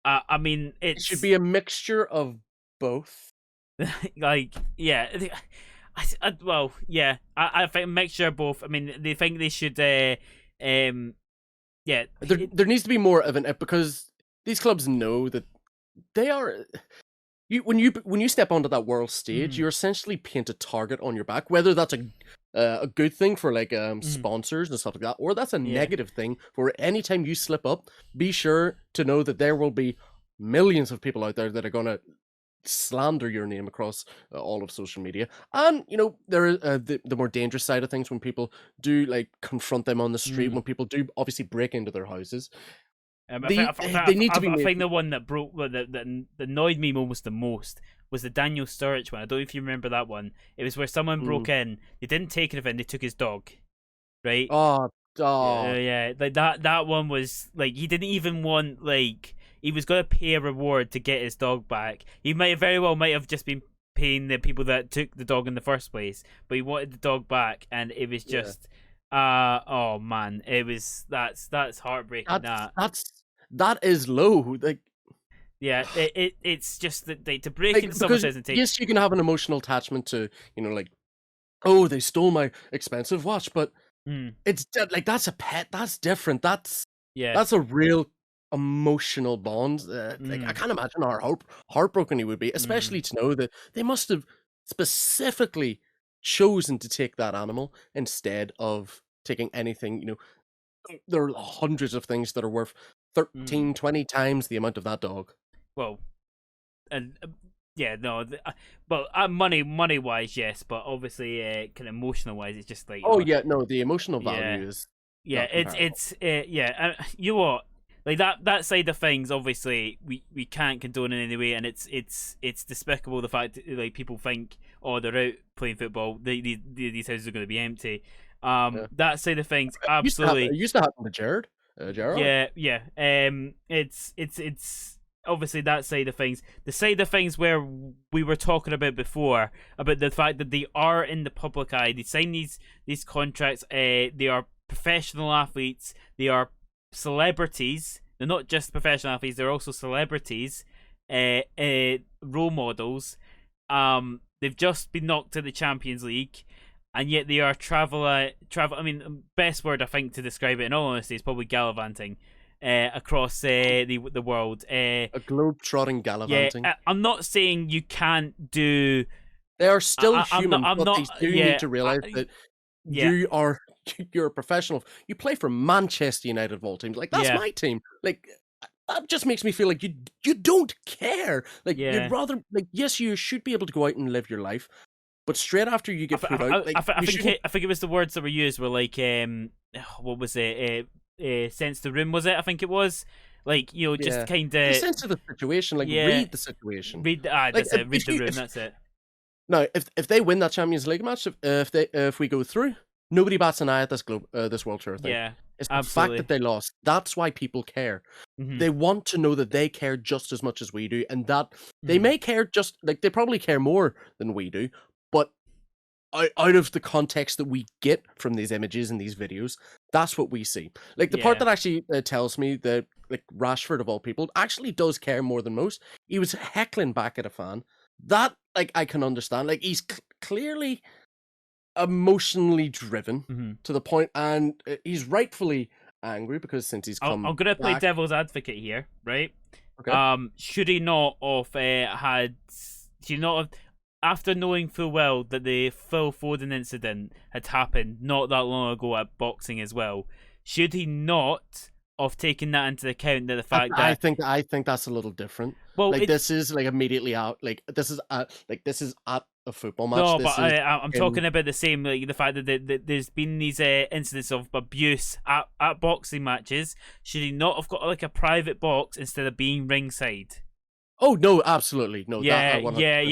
I mean, it should be a mixture of both. I think a mixture of both. I mean, they think they should there needs to be more of an, because these clubs know that they are. When you step onto that world stage, you're essentially paint a target on your back. Whether that's a good thing for like sponsors and stuff like that, or that's a Yeah. negative thing for any time you slip up. Be sure to know that there will be millions of people out there that are gonna slander your name across all of social media. And there is the more dangerous side of things when people do like confront them on the street, when people do obviously break into their houses. They need to be I made. think the one that that annoyed me almost the most was the Daniel Sturridge one. I don't know if you remember that one. It was where someone broke in. They didn't take anything. They took his dog, right? Oh, Yeah. Like that one was like he didn't even want like he was gonna pay a reward to get his dog back. He very well might have just been paying the people that took the dog in the first place, but he wanted the dog back, and it was just. Oh man, that's heartbreaking. That is low. Like, yeah, it's just that to break like, into someone's because house and take. yes, you can have an emotional attachment to like, oh, they stole my expensive watch, but it's like that's a pet. That's different. That's a real emotional bond. Like I can't imagine how heartbroken he would be, especially to know that they must have specifically chosen to take that animal instead of taking anything. There are hundreds of things that are worth 13, 20 times the amount of that dog. Well, and yeah, no, but money wise, yes, but obviously, kind of emotional wise, it's just like. Oh yeah, no, the emotional value is. Yeah, it's yeah. You know what? Like that side of things, obviously, we can't condone in any way, and it's despicable the fact that, like, people think, oh, they're out playing football, these houses are going to be empty. That side of things, absolutely. It used to happen to Gerard. Yeah. It's obviously that side of things. The side of things where we were talking about before, about the fact that they are in the public eye. They sign these contracts. They are professional athletes. They are celebrities. They're not just professional athletes. They're also celebrities. Role models. They've just been knocked to the Champions League. And yet they are travel. I mean, best word I think to describe it, in all honesty, is probably gallivanting across the world. A globe-trotting gallivanting. Yeah, I'm not saying you can't do. They are still human, I'm but not, they do need to realize that you're a professional. You play for Manchester United of all teams. Like, that's my team. Like, that just makes me feel like you don't care. Like, you'd rather, like, yes, you should be able to go out and live your life. But straight after you get put out, like, I think it was the words that were used were like, what was it? Sense the room, was it? I think it was like, just kind of sense of the situation, like read the situation, that's it. Read the room. That's it. Now, if they win that Champions League match, if we go through, nobody bats an eye at this World Tour thing. Yeah, it's the fact that they lost. That's why people care. They want to know that they care just as much as we do, and that they may care just like they probably care more than we do. But out of the context that we get from these images and these videos, that's what we see. Like the part that actually tells me that like Rashford of all people actually does care more than most. He was heckling back at a fan. That like I can understand. Like he's clearly emotionally driven to the point, and he's rightfully angry because since he's come. I'm gonna play devil's advocate here, right? Okay. Should he not have after knowing full well that the Phil Foden incident had happened not that long ago at boxing as well, should he not have taken that into account? That the fact that I think that's a little different. Well, like this is like immediately out. Like this is at a football match. No, but I'm talking about the same. Like the fact that there's been these incidents of abuse at boxing matches. Should he not have got like a private box instead of being ringside? Oh no, absolutely no. Yeah.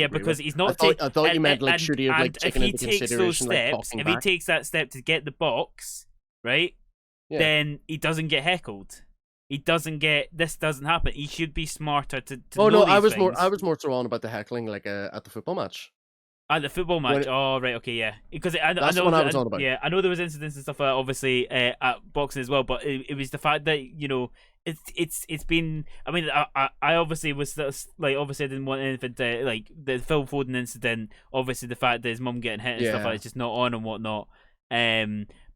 Because he's not. I thought you meant like should he have like taken into consideration if he takes that step to get the box, right? Yeah. Then he doesn't get heckled. He doesn't get. This doesn't happen. He should be smarter to. Oh no, I was things. more so on about the heckling like at the football match. At the football match, right, okay, yeah. Because I know what I was on about. Yeah, I know there was incidents and stuff obviously at boxing as well, but it was the fact that it's been. I mean, I obviously was like obviously I didn't want anything to like the Phil Foden incident. Obviously, the fact that his mum getting hit and stuff like it's just not on and whatnot.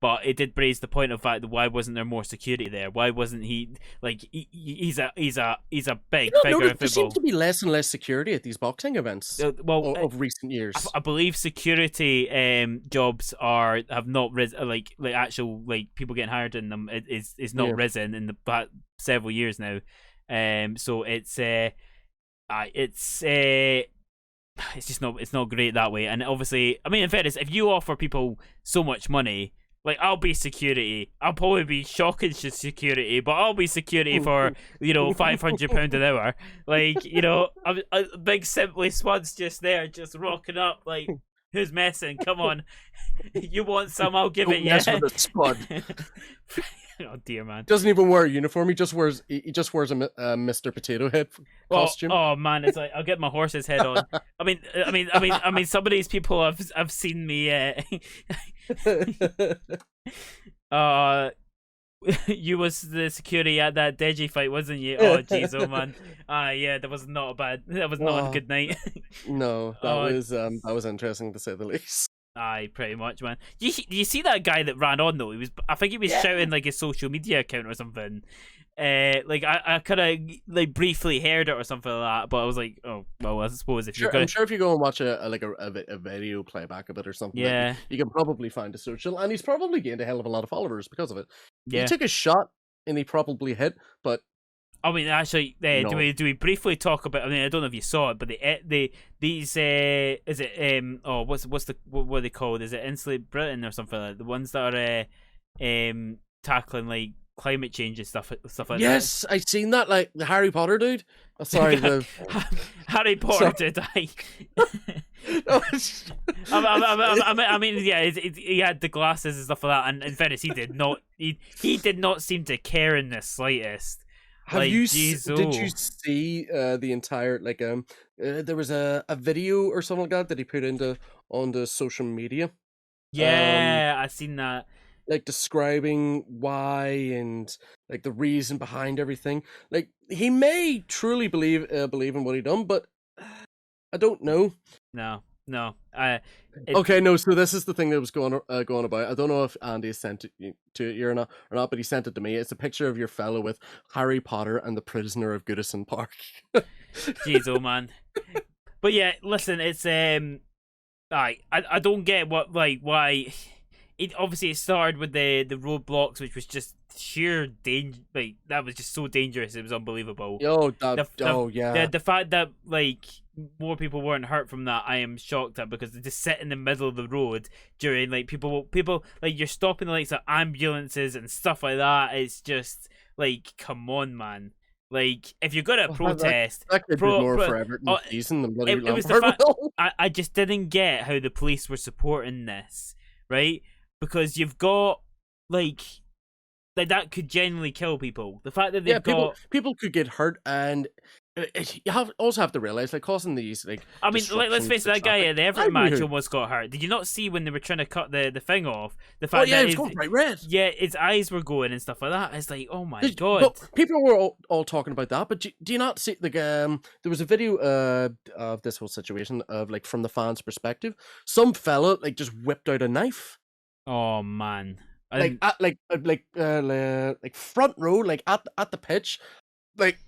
But it did raise the point of fact that why wasn't there more security there? Why wasn't he like he's a You big don't figure notice in there seems football. to be less and less security at these boxing events Well, of recent years. I believe security jobs have not risen, like actual like people getting hired in them is not Yeah. risen in the past several years now. So it's just not great that way. And obviously, I mean, in fairness, if you offer people so much money, like I'll be security, I'll probably be shocking security, but I'll be security for £500 an hour. Like a big Simply Spuds just there, just rocking up like. Who's messing? Come on, you want some? I'll give it. Don't mess Yeah. with the spud. Oh dear, man. Doesn't even wear a uniform. He just wears a Mr. Potato Head costume. Oh man, it's like I'll get my horse's head on. I mean, some of these people have seen me. You was the security at that Deji fight, wasn't you? Oh jeez, oh man. Yeah, that was not a good night. No, that was interesting to say the least. Aye, pretty much, man. You see that guy that ran on though? I think he was shouting like his social media account or something. Like I kind of like briefly heard it or something like that, but I was like, oh well, I suppose if you're gonna... I'm sure if you go and watch a video playback of it or something, yeah, you can probably find a social, and he's probably gained a hell of a lot of followers because of it. Yeah, he took a shot and he probably hit, but I mean, actually, no. do we briefly talk about? I mean, I don't know if you saw it, but these is it what are they called? Is it Insulate Britain or something like that? The ones that are tackling like climate change and stuff like that. Yes, I seen that. Like the Harry Potter dude. Oh, sorry, Harry Potter did I? I mean, yeah, he had the glasses and stuff like that, and in fairness, he did not. He did not seem to care in the slightest. Did you see the entire there was a video or something like that he put on the social media? Yeah, I seen that. Like describing why and like the reason behind everything. Like he may truly believe in what he done, but I don't know. No. Okay, no. So this is the thing that was going about. I don't know if Andy has sent it to you or not, but he sent it to me. It's a picture of your fellow with Harry Potter and the Prisoner of Goodison Park. Jeez, oh man. But yeah, listen, it's I don't get why. It obviously started with the roadblocks, which was just sheer danger. Like that was just so dangerous. It was unbelievable. Yeah. The fact that like more people weren't hurt from that, I am shocked at, because they just sit in the middle of the road during like people like you're stopping the likes of ambulances and stuff like that. It's just like, come on, man. Like if you're gonna protest, that could be more for Everton season than bloody it was the fact, I just didn't get how the police were supporting this, right? Because you've got like that could genuinely kill people. The fact that they've got people could get hurt, and you also have to realize, like, causing these like. I mean, let's face it. That guy at the Everton match almost got hurt. Did you not see when they were trying to cut the thing off? The fact that he was going bright red. Yeah, his eyes were going and stuff like that. It's like, oh my god. But people were all talking about that. But do you not see there was a video of this whole situation of like from the fans' perspective. Some fella like just whipped out a knife. Oh man. Like front row, like at the pitch, like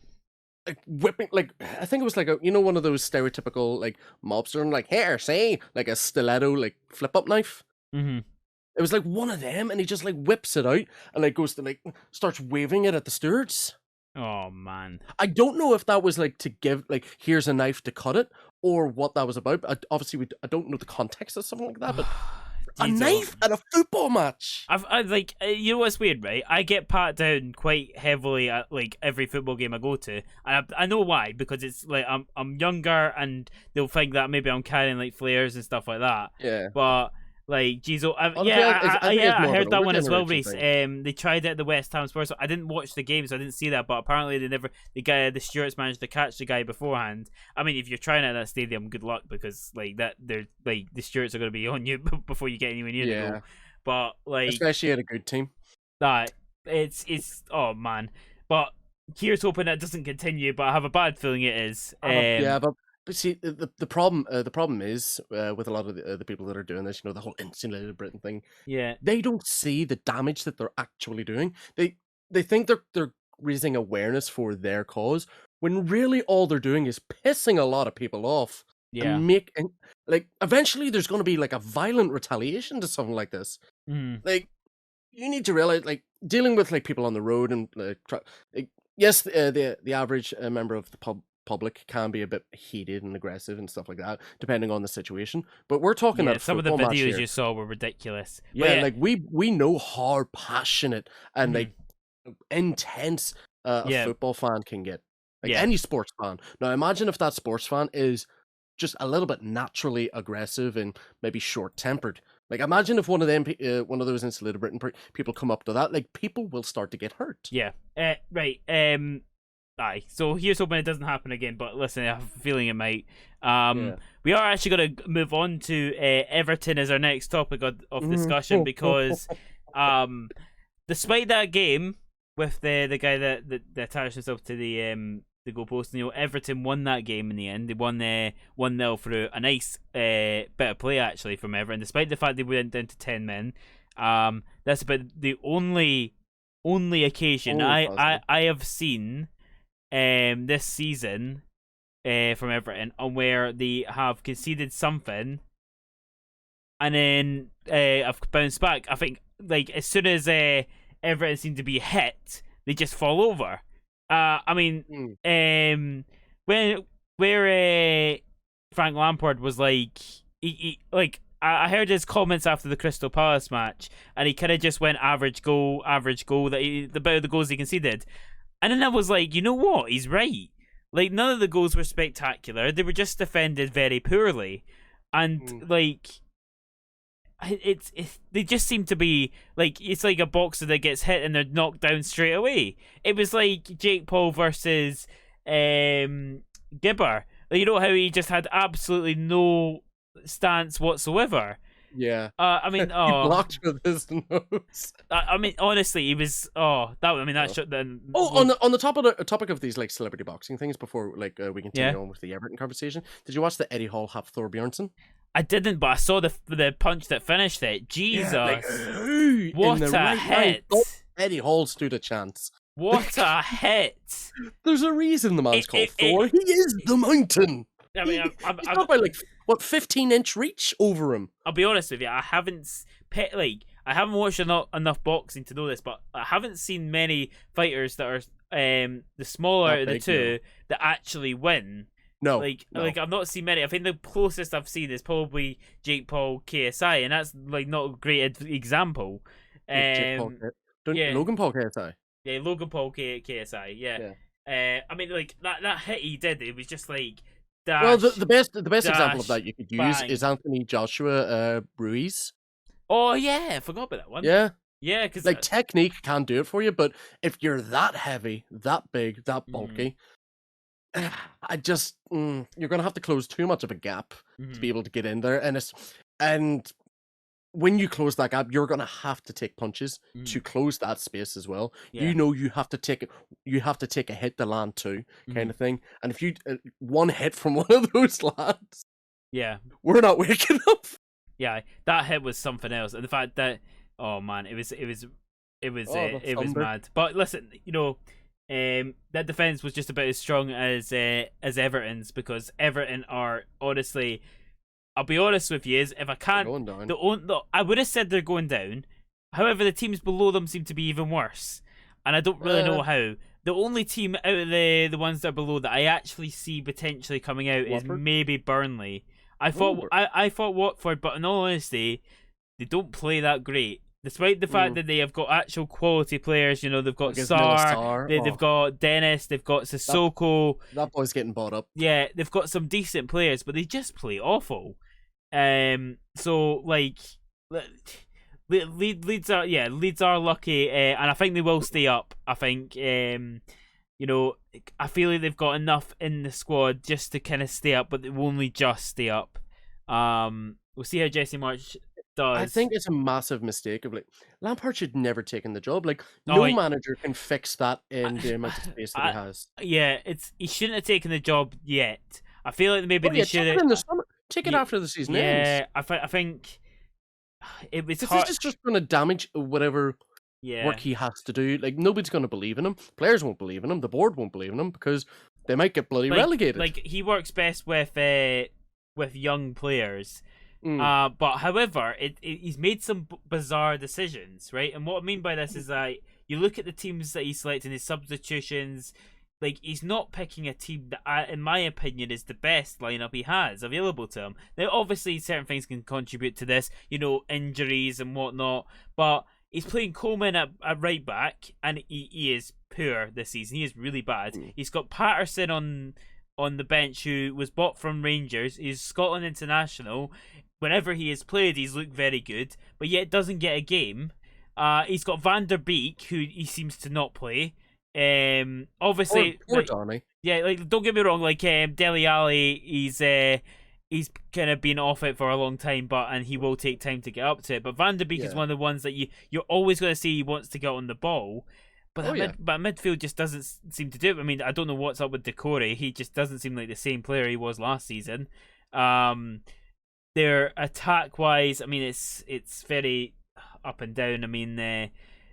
whipping, like I think it was like one of those stereotypical like mobster, and like here, say, like a stiletto, like flip up knife. Mm-hmm. It was like one of them, and he just like whips it out and like goes to like starts waving it at the stewards. Oh man. I don't know if that was like to give like here's a knife to cut it, or what that was about. Obviously, I don't know the context of something like that, but. A knife at a football match. I like, you know what's weird, right? I get pat down quite heavily at like every football game I go to, and I know why, because it's like I'm younger, and they'll think that maybe I'm carrying like flares and stuff like that. Yeah. But like, geez, I heard that one as well, Reese. They tried it at the West Ham Spurs. I didn't watch the game, so I didn't see that. But apparently, the Stewards managed to catch the guy beforehand. I mean, if you're trying at that stadium, good luck, because like that, they're like the Stewards are going to be on you before you get anywhere near the goal. But like, especially at a good team. That it's oh man. But here's hoping that doesn't continue. But I have a bad feeling it is. But But see, the problem is with a lot of the people that are doing this, the whole insulated Britain thing. Yeah, They don't see the damage that they're actually doing. They think they're raising awareness for their cause, when really all they're doing is pissing a lot of people off yeah. and like eventually there's going to be like a violent retaliation to something like this. Mm. Like you need to realize, like dealing with like people on the road and like, yes, the average member of the public can be a bit heated and aggressive and stuff like that, depending on the situation. But we're talking Yeah, about a some of the football match videos here. you saw were ridiculous. But Yeah, yeah, like we know how passionate and mhm, like intense a yeah, football fan can get. Like yeah, any sports fan. Now imagine if that sports fan is just a little bit naturally aggressive and maybe short tempered. Like imagine if one of those insulated Britain people come up to that. Like people will start to get hurt. yeah. Right. Aye. So here's hoping it doesn't happen again. But listen, I have a feeling it might. Yeah. We are actually going to move on to Everton as our next topic of discussion because, despite that game with the guy that attached himself to the goalpost, Everton won that game in the end. They won 1-0 through a nice bit of play actually from Everton, despite the fact they went down to 10 men. That's about the only occasion I have seen this season from Everton on where they have conceded something and then I've bounced back. I think like as soon as Everton seem to be hit, they just fall over. I mean, when where Frank Lampard was like, like I heard his comments after the Crystal Palace match, and he kind of just went average goal. About the goals he conceded, and then I was like, you know what? He's right. Like none of the goals were spectacular; they were just defended very poorly, and like they just seem to be like it's like a boxer that gets hit and they're knocked down straight away. It was like Jake Paul versus Gibber. Like, you know how he just had absolutely no stance whatsoever. Yeah. I mean, He oh, blocked with his nose. I mean, honestly, he was. Oh, that. I mean, that Oh. should then. On the topic of these like celebrity boxing things, before like we continue Yeah. on with the Everton conversation, did you watch the Eddie Hall Hafthor Bjornsson? I didn't, but I saw the punch that finished it. Jesus, Yeah, like, who what in the a right mind hit! thought Eddie Hall stood a chance? What a hit! There's a reason the man's called it- Thor. He is the mountain. I mean, He's got by like what 15-inch reach over him. I'll be honest with you. I haven't I haven't watched enough boxing to know this, but I haven't seen many fighters that are the smaller That of the big, two no. that actually win. No, Like no. I've not seen many. I think the closest I've seen is probably Jake Paul KSI, and that's like not a great example. Jake Paul, yeah. Logan Paul KSI. Yeah, Logan Paul KSI. Yeah. I mean, like that hit he did, it was just like dash. Well, the best example of dash, that you could use bang. is Anthony Joshua Ruiz. Oh yeah, I forgot about that one. Yeah, Yeah, because like technique can do it for you, but if you're that heavy, that big, that bulky, I just you're gonna have to close too much of a gap to be able to get in there, and when you close that gap, you're gonna have to take punches to close that space as well. Yeah. You have to take a hit to land too, kind of thing. And if you one hit from one of those lads, yeah, we're not waking up. yeah, that hit was something else, and the fact that oh man, it was mad. But listen, that defense was just about as strong as Everton's, because Everton are honestly. I'll be honest with you, is if I can't, I would have said they're going down. However, the teams below them seem to be even worse, and I don't really know how. The only team out of the ones that are below that I actually see potentially coming out is maybe Burnley. I thought Watford, but in all honesty, they don't play that great. Despite the fact that they have got actual quality players, they've got Sarr, they've got Dennis, they've got Sissoko. That boy's getting bought up. Yeah, they've got some decent players, but they just play awful. So like, Leeds are lucky, and I think they will stay up. I think, I feel like they've got enough in the squad just to kind of stay up, but they will only just stay up. We'll see how Jesse March does. I think it's a massive mistake of Lampard should never taken the job. No manager can fix that in the amount of space that he has. Yeah, he shouldn't have taken the job yet. I feel like maybe Oh they yeah, take should it have. in the summer. Take it Yeah, after the season ends. yeah. I think it was Because this hard. is just going to damage whatever Yeah, work he has to do. Like nobody's going to believe in him. Players won't believe in him. The board won't believe in him because they might get bloody relegated. like he works best with young players. Mm. But however, he's made some bizarre decisions, right? And what I mean by this is that you look at the teams that he's selecting, his substitutions. Like he's not picking a team that, in my opinion, is the best lineup he has available to him. Now, obviously, certain things can contribute to this, injuries and whatnot. But he's playing Coleman at right back, and he is poor this season. He is really bad. He's got Patterson on the bench, who was bought from Rangers. He's Scotland international. Whenever he has played, he's looked very good, but yet doesn't get a game. He's got Van der Beek, who he seems to not play. Obviously, Poor Donny. yeah, like don't get me wrong, like Dele Alli, he's kind of been off it for a long time, and he will take time to get up to it. But Van der Beek is one of the ones that you're always going to see he wants to get on the ball. But but midfield just doesn't seem to do it. I mean, I don't know what's up with Decore. He just doesn't seem like the same player he was last season. Their attack wise, I mean, it's very up and down. I mean,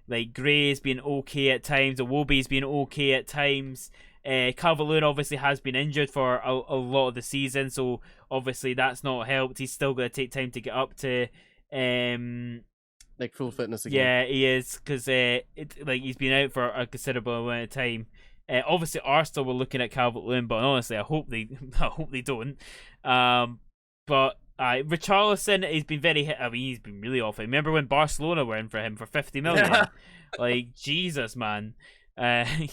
like Gray's been okay at times, Iwobi's been okay at times. Calvert-Lewin obviously has been injured for a lot of the season, so obviously that's not helped. He's still going to take time to get up to like full fitness again. Yeah, he is, because he's been out for a considerable amount of time. Obviously Arsenal were looking at Calvert-Lewin, but honestly I hope they don't. But Richarlison, he's been he's been really off it. Remember when Barcelona were in for him for 50 million? Yeah. Like, Jesus, man. I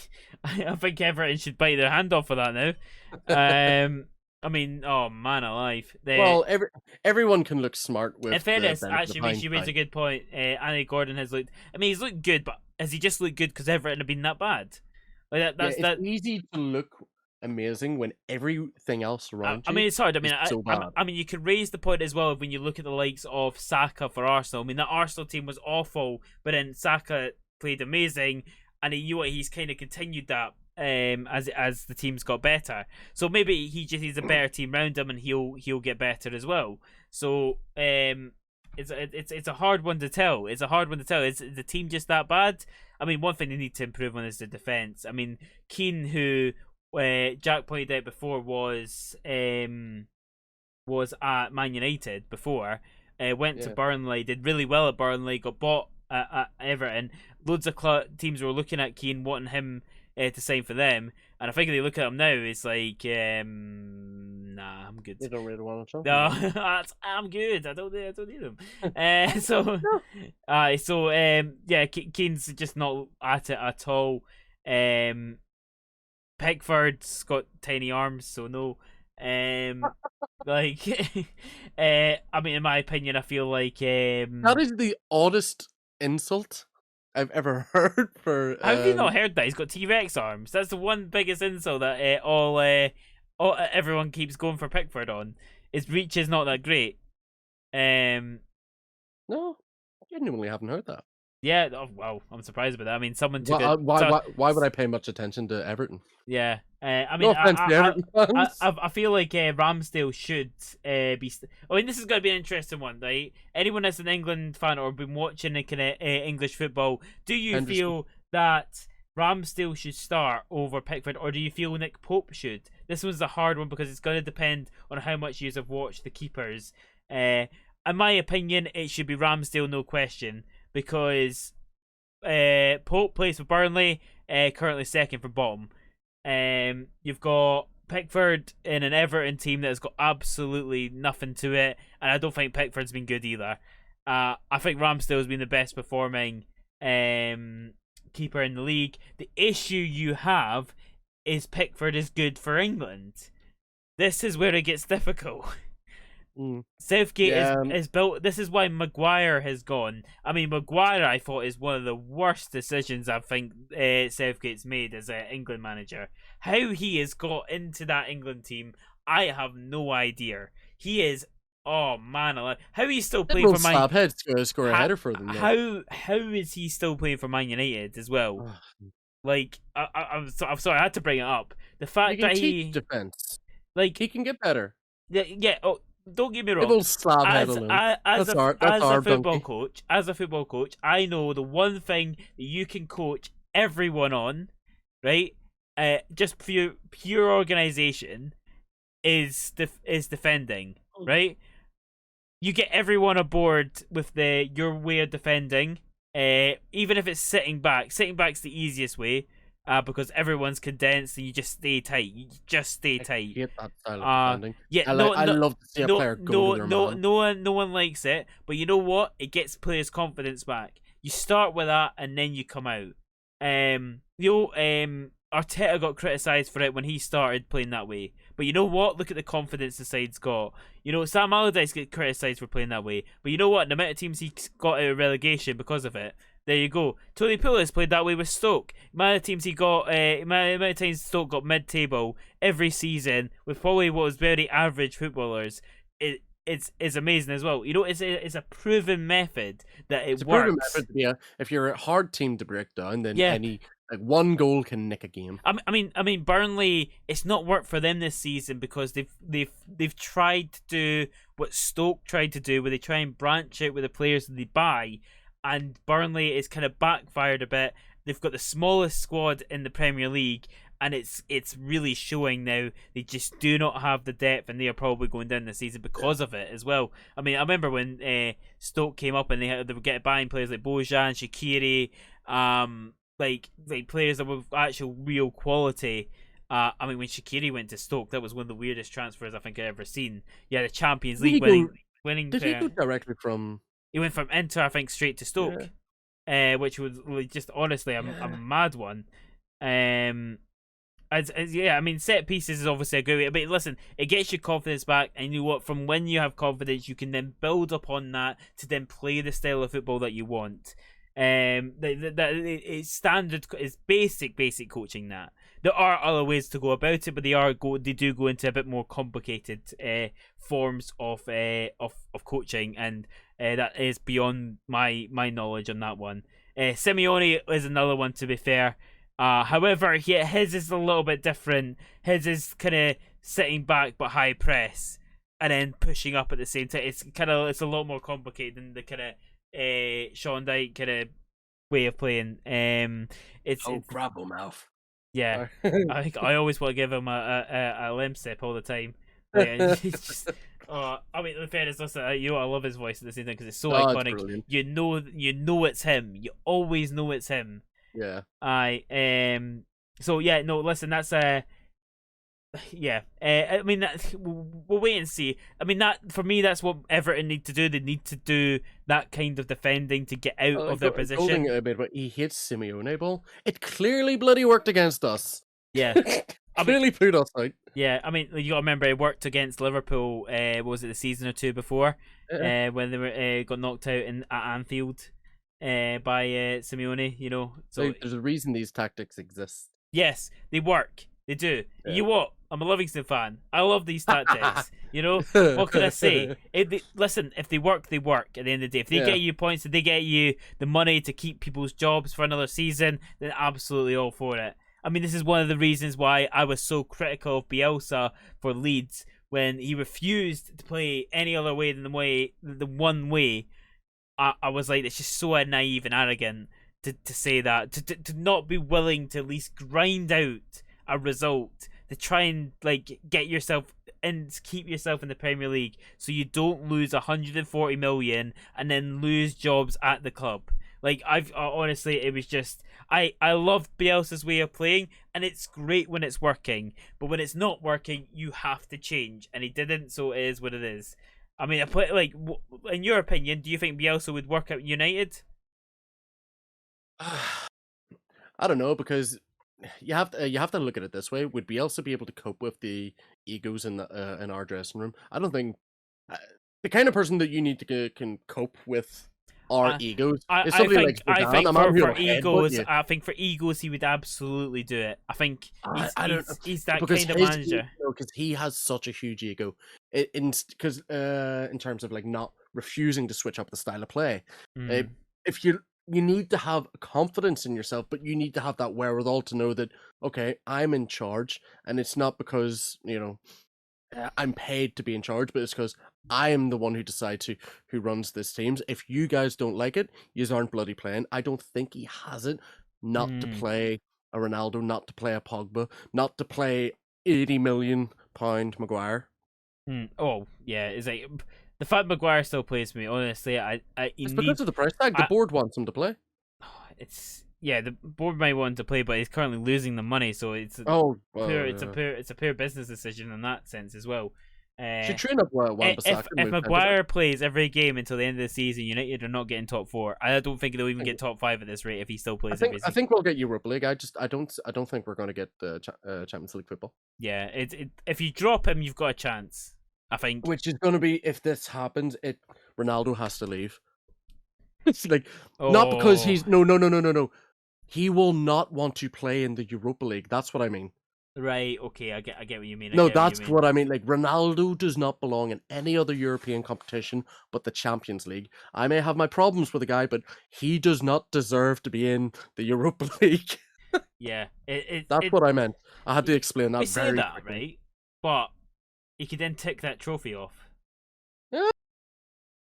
think Everton should bite their hand off for that now. I mean, oh man alive. Well, everyone can look smart with. In fairness, actually, she makes a good point. Andy Gordon has looked. I mean, he's looked good, but has he just looked good because Everton have been that bad? Like it's easy to look amazing when everything else around you. I mean, it's hard. I mean, so bad. I mean, you could raise the point as well when you look at the likes of Saka for Arsenal. I mean, that Arsenal team was awful, but then Saka played amazing, and he's kind of continued that as the teams got better. So maybe he just needs a better team around him, and he'll get better as well. So it's a hard one to tell. It's a hard one to tell. Is the team just that bad? I mean, one thing they need to improve on is the defense. I mean, Keane, who Jack pointed out before, was at Man United before, went to Burnley, did really well at Burnley, got bought at Everton. Loads of teams were looking at Keane, wanting him to sign for them, and I think if they look at him now, it's like, nah, I'm good. They don't really want to. No, I'm good. I don't need him. Yeah, Keane's just not at it at all. Pickford's got tiny arms, so no. Like, I mean, in my opinion, I feel like that is the oddest insult I've ever heard for. How have you not heard that? He's got T-Rex arms. That's the one biggest insult that everyone keeps going for Pickford on. His reach is not that great. No, I genuinely haven't heard that. Yeah, well, I'm surprised about that. I mean, someone took why would I pay much attention to Everton? Yeah, I mean, no offense to Everton fans. I feel like Ramsdale should be. I mean, this is going to be an interesting one, right? Anyone that's an England fan or been watching the kind of English football, do you feel that Ramsdale should start over Pickford, or do you feel Nick Pope should? This one's a hard one because it's going to depend on how much you have watched the keepers. In my opinion, it should be Ramsdale, no question, because Pope plays for Burnley, currently second from bottom. You've got Pickford in an Everton team that has got absolutely nothing to it, and I don't think Pickford's been good either. I think Ramsdale's been the best performing keeper in the league. The issue you have is Pickford is good for England. This is where it gets difficult. Southgate is built. This is why Maguire has gone. I mean, Maguire, I thought, is one of the worst decisions I think Southgate's made as an England manager. How he has got into that England team, I have no idea. He is, oh man, how he's still playing for Man United? Score a header for them. How is he still playing for Man United as well? Like, I'm sorry, I had to bring it up. The fact that he defense. Like, He can get better. yeah. Oh, don't get me Leave wrong. old slab head alone. That's As a our football donkey. coach, I know the one thing that you can coach everyone on, right? Just pure organization is defending, right? You get everyone aboard with your way of defending. Even if it's sitting back. Sitting back's the easiest way, because everyone's condensed and you just stay tight. You just stay I tight. hate that style of defending. Yeah, no, I no, love to see a no, player go to no, their no, man. no one likes it. But you know what? It gets players' confidence back. You start with that, and then you come out. Arteta got criticised for it when he started playing that way. But you know what? Look at the confidence the side's got. You know, Sam Allardyce get criticised for playing that way. But you know what? The amount of teams he got out of relegation because of it. There you go. Tony Pulis played that way with Stoke. Amount of teams he got, amount of times Stoke got mid-table every season with probably what was very average footballers. It's amazing as well. You know, it's a proven method that It's it a proven works. method. Yeah, if you're a hard team to break down, then Yeah. any one goal can nick a game. I mean, Burnley. It's not worked for them this season because they've tried to do what Stoke tried to do, where they try and branch out with the players that they buy, and Burnley is kind of backfired a bit. They've got the smallest squad in the Premier League, and it's really showing now. They just do not have the depth, and they are probably going down this season because of it as well. I mean, I remember when Stoke came up and they were getting buying players like Bojan, Shaqiri, like players that were actual real quality. I mean, when Shaqiri went to Stoke, that was one of the weirdest transfers I think I've ever seen. Yeah, the Champions League winning Did he player. go directly from? He went from Inter, I think, straight to Stoke, which was just honestly a mad one. Yeah, I mean, set pieces is obviously a good way, but listen, it gets your confidence back, and you know what? From when you have confidence, you can then build upon that to then play the style of football that you want. It's standard, it's basic coaching. That there are other ways to go about it, but they do go into a bit more complicated forms of coaching, and that is beyond my knowledge on that one. Simeone is another one, to be fair. However, his is a little bit different. His is kind of sitting back but high press, and then pushing up at the same time. It's a lot more complicated than the kind of Sean Dyche kind of way of playing. It's Bravo mouth. Yeah, I think I always want to give him a limb sip all the time. Like, just, I mean, in fairness, listen, you know, I love his voice at the same time because it's so iconic. It's you know it's him. You always know it's him. Yeah. So yeah, no, listen, that's yeah. I mean, we'll wait and see. I mean, that for me, that's what Everton need to do. They need to do that kind of defending to get out of their position. A bit, but he hates Simeone ball. It clearly bloody worked against us. Yeah, clearly put us out. Yeah, I mean, you got to remember it worked against Liverpool. Was it the season or two before? When they were got knocked out at Anfield by Simeone. You know, so there's a reason these tactics exist. Yes, they work. They do. Yeah. You what? I'm a Livingston fan. I love these tactics. You know, what can I say? Listen, if they work, they work. At the end of the day, if they get you points, if they get you the money to keep people's jobs for another season, then absolutely all for it. I mean, this is one of the reasons why I was so critical of Bielsa for Leeds when he refused to play any other way than the one way. I was like, it's just so naive and arrogant to say that, to not be willing to at least grind out a result to try and like get yourself and keep yourself in the Premier League so you don't lose 140 million and then lose jobs at the club. Like, honestly, it was just I love Bielsa's way of playing, and it's great when it's working, but when it's not working, you have to change, and he didn't, so it is what it is. I mean, in your opinion, do you think Bielsa would work at United? I don't know, because you have to look at it this way. Would Bielsa be able to cope with the egos in our dressing room? I don't think the kind of person that you need to can cope with our egos. I think for egos, he would absolutely do it. I think he's that kind of manager. Because he has such a huge ego. In terms of like not refusing to switch up the style of play. If you need to have confidence in yourself, but you need to have that wherewithal to know that, okay, I'm in charge, and it's not because, I'm paid to be in charge, but it's because I am the one who decides who runs this teams. If you guys don't like it, you aren't bloody playing. I don't think he has it not to play a Ronaldo, not to play a Pogba, not to play £80 million Maguire. Oh yeah, it's like the fact Maguire still plays for me. Honestly, It's because of the price tag. The board wants him to play. It's the board might want to play, but he's currently losing the money, so it's a pure business decision in that sense as well. Should train up if Maguire plays every game until the end of the season, United are not getting top 4. I don't think they'll even get top 5 at this rate if he still plays every season. I think we'll get Europa League. I don't think we're going to get the Champions League football. Yeah, if you drop him, you've got a chance. I think. Which is going to be, if this happens, Ronaldo has to leave. It's like not because he's no. He will not want to play in the Europa League. That's what I mean. Right, okay, I get what you mean. That's what I mean. Like, Ronaldo does not belong in any other European competition but the Champions League. I may have my problems with the guy, but he does not deserve to be in the Europa League. Yeah, that's what I meant. I had to explain that. We say that, right? But he could then tick that trophy off. Yeah.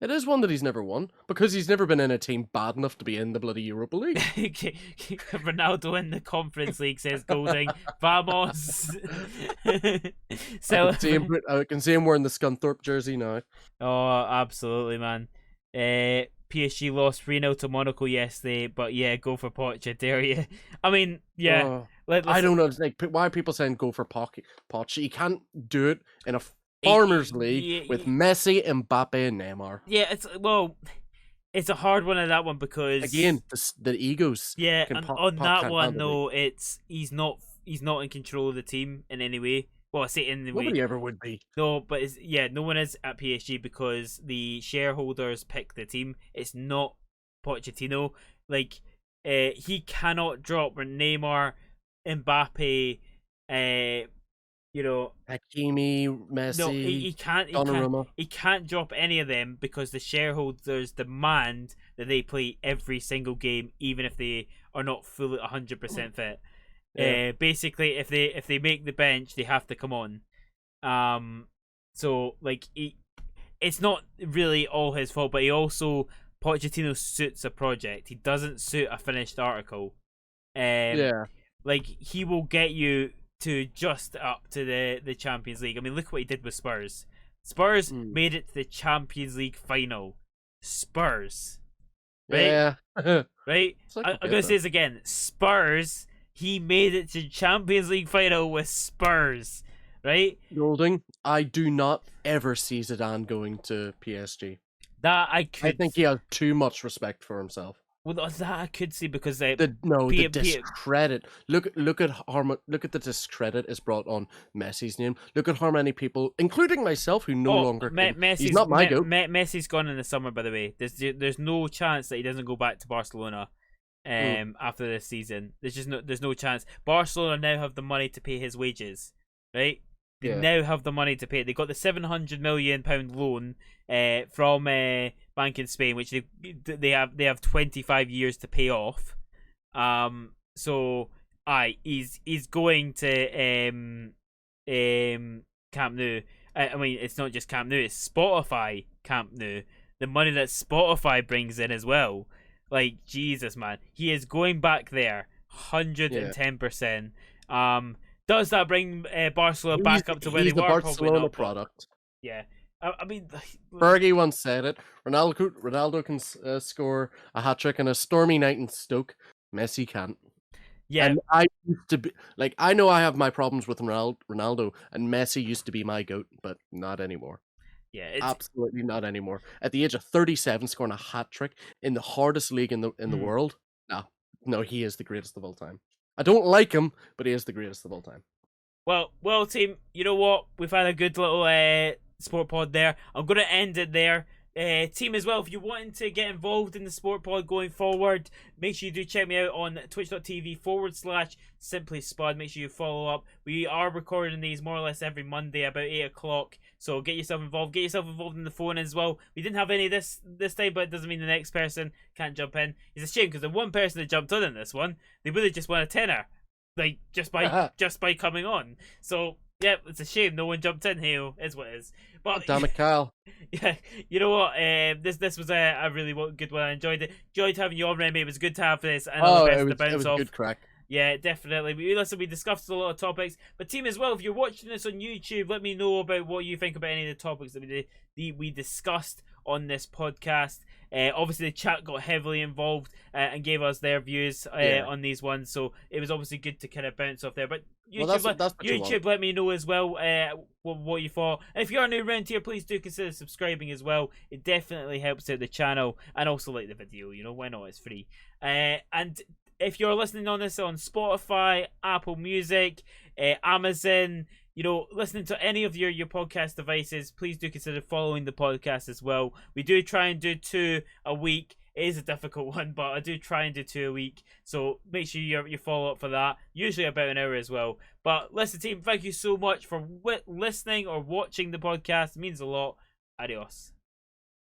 It is one that he's never won, because he's never been in a team bad enough to be in the bloody Europa League. Ronaldo in the Conference League, says Golding. Vamos! So I can see him wearing the Scunthorpe jersey now. Oh, absolutely, man. PSG lost 3-0 to Monaco yesterday, but yeah, go for Poch, I dare you. I mean, yeah. I don't know, like, why are people saying go for Poch? He can't do it in a Farmers League with Messi, Mbappe, and Neymar. Yeah, it's a hard one on that one because again the egos. Yeah, and on that one though, he's not in control of the team in any way. Well, I say in the way nobody ever would be. No, but no one is at PSG because the shareholders pick the team. It's not Pochettino. Like, he cannot drop Neymar, Mbappe, Hakimi, Messi. No, he can't. He can't drop any of them because the shareholders demand that they play every single game, even if they are not fully 100% fit. Yeah. Basically, if they make the bench, they have to come on. So like it's not really all his fault, but Pochettino suits a project. He doesn't suit a finished article. Like, he will get you to just up to the Champions League. I mean, look what he did with Spurs. Spurs made it to the Champions League final. Spurs. Right? Yeah. Right? I'm going to say this again. Spurs, he made it to Champions League final with Spurs. Right? Golding, I do not ever see Zidane going to PSG. I think he has too much respect for himself. Well, that I could see because the discredit. Look at the discredit is brought on Messi's name. Look at how many people, including myself, who no longer. He's not my goat. Messi's gone in the summer, by the way. There's no chance that he doesn't go back to Barcelona. After this season, there's no chance. Barcelona now have the money to pay his wages, right? They now have the money to pay it. They got the £700 million loan from Bank in Spain, which they have 25 years to pay off. So he's going to Camp Nou. I mean, it's not just Camp Nou; it's Spotify Camp Nou. The money that Spotify brings in as well. Like, Jesus, man, he is going back there, 110%. Does that bring Barcelona back up to where they were? He's the Barcelona product. Yeah. I mean, Fergie once said it. Ronaldo can score a hat-trick on a stormy night in Stoke. Messi can't. Yeah. And I used to be, like, I know I have my problems with Ronaldo, and Messi used to be my GOAT, but not anymore. Yeah, absolutely not anymore. At the age of 37, scoring a hat-trick in the hardest league in the world. No, he is the greatest of all time. I don't like him, but he is the greatest of all time. Well, team, you know what? We've had a good little sport pod there. I'm going to end it there. Team as well, if you're wanting to get involved in the sport pod going forward, make sure you do check me out on twitch.tv/Simply Spud. Make sure you follow up. We are recording these more or less every Monday about 8 o'clock. So get yourself involved. Get yourself involved in the phone as well. We didn't have any this time, but it doesn't mean the next person can't jump in. It's a shame because the one person that jumped on in this one, they would have just won a tenner. Like, just by coming on. So Yep, it's a shame no one jumped in. Hey, is what it is. Oh, But damn it, Kyle. yeah, you know what? This was a really good one. I enjoyed it. Enjoyed having you on, Remy. It was good to have this another Oh, person to it bounce was a off. good crack. Yeah, definitely. We discussed a lot of topics, but team as well. If you're watching this on YouTube, let me know about what you think about any of the topics that we discussed on this podcast. Obviously, the chat got heavily involved and gave us their views on these ones, so it was obviously good to kind of bounce off there. But YouTube, Well, that's what you want. let me know as well what you thought. And if you're new around here, please do consider subscribing as well. It definitely helps out the channel, and also like the video. You know, why not? It's free. And if you're listening on this on Spotify, Apple Music, Amazon, you know, listening to any of your podcast devices, please do consider following the podcast as well. We do try and do 2 a week. It is a difficult one, but I do try and do 2 a week. So make sure you follow up for that. Usually about an hour as well. But listen, team, thank you so much for listening or watching the podcast. It means a lot. Adios.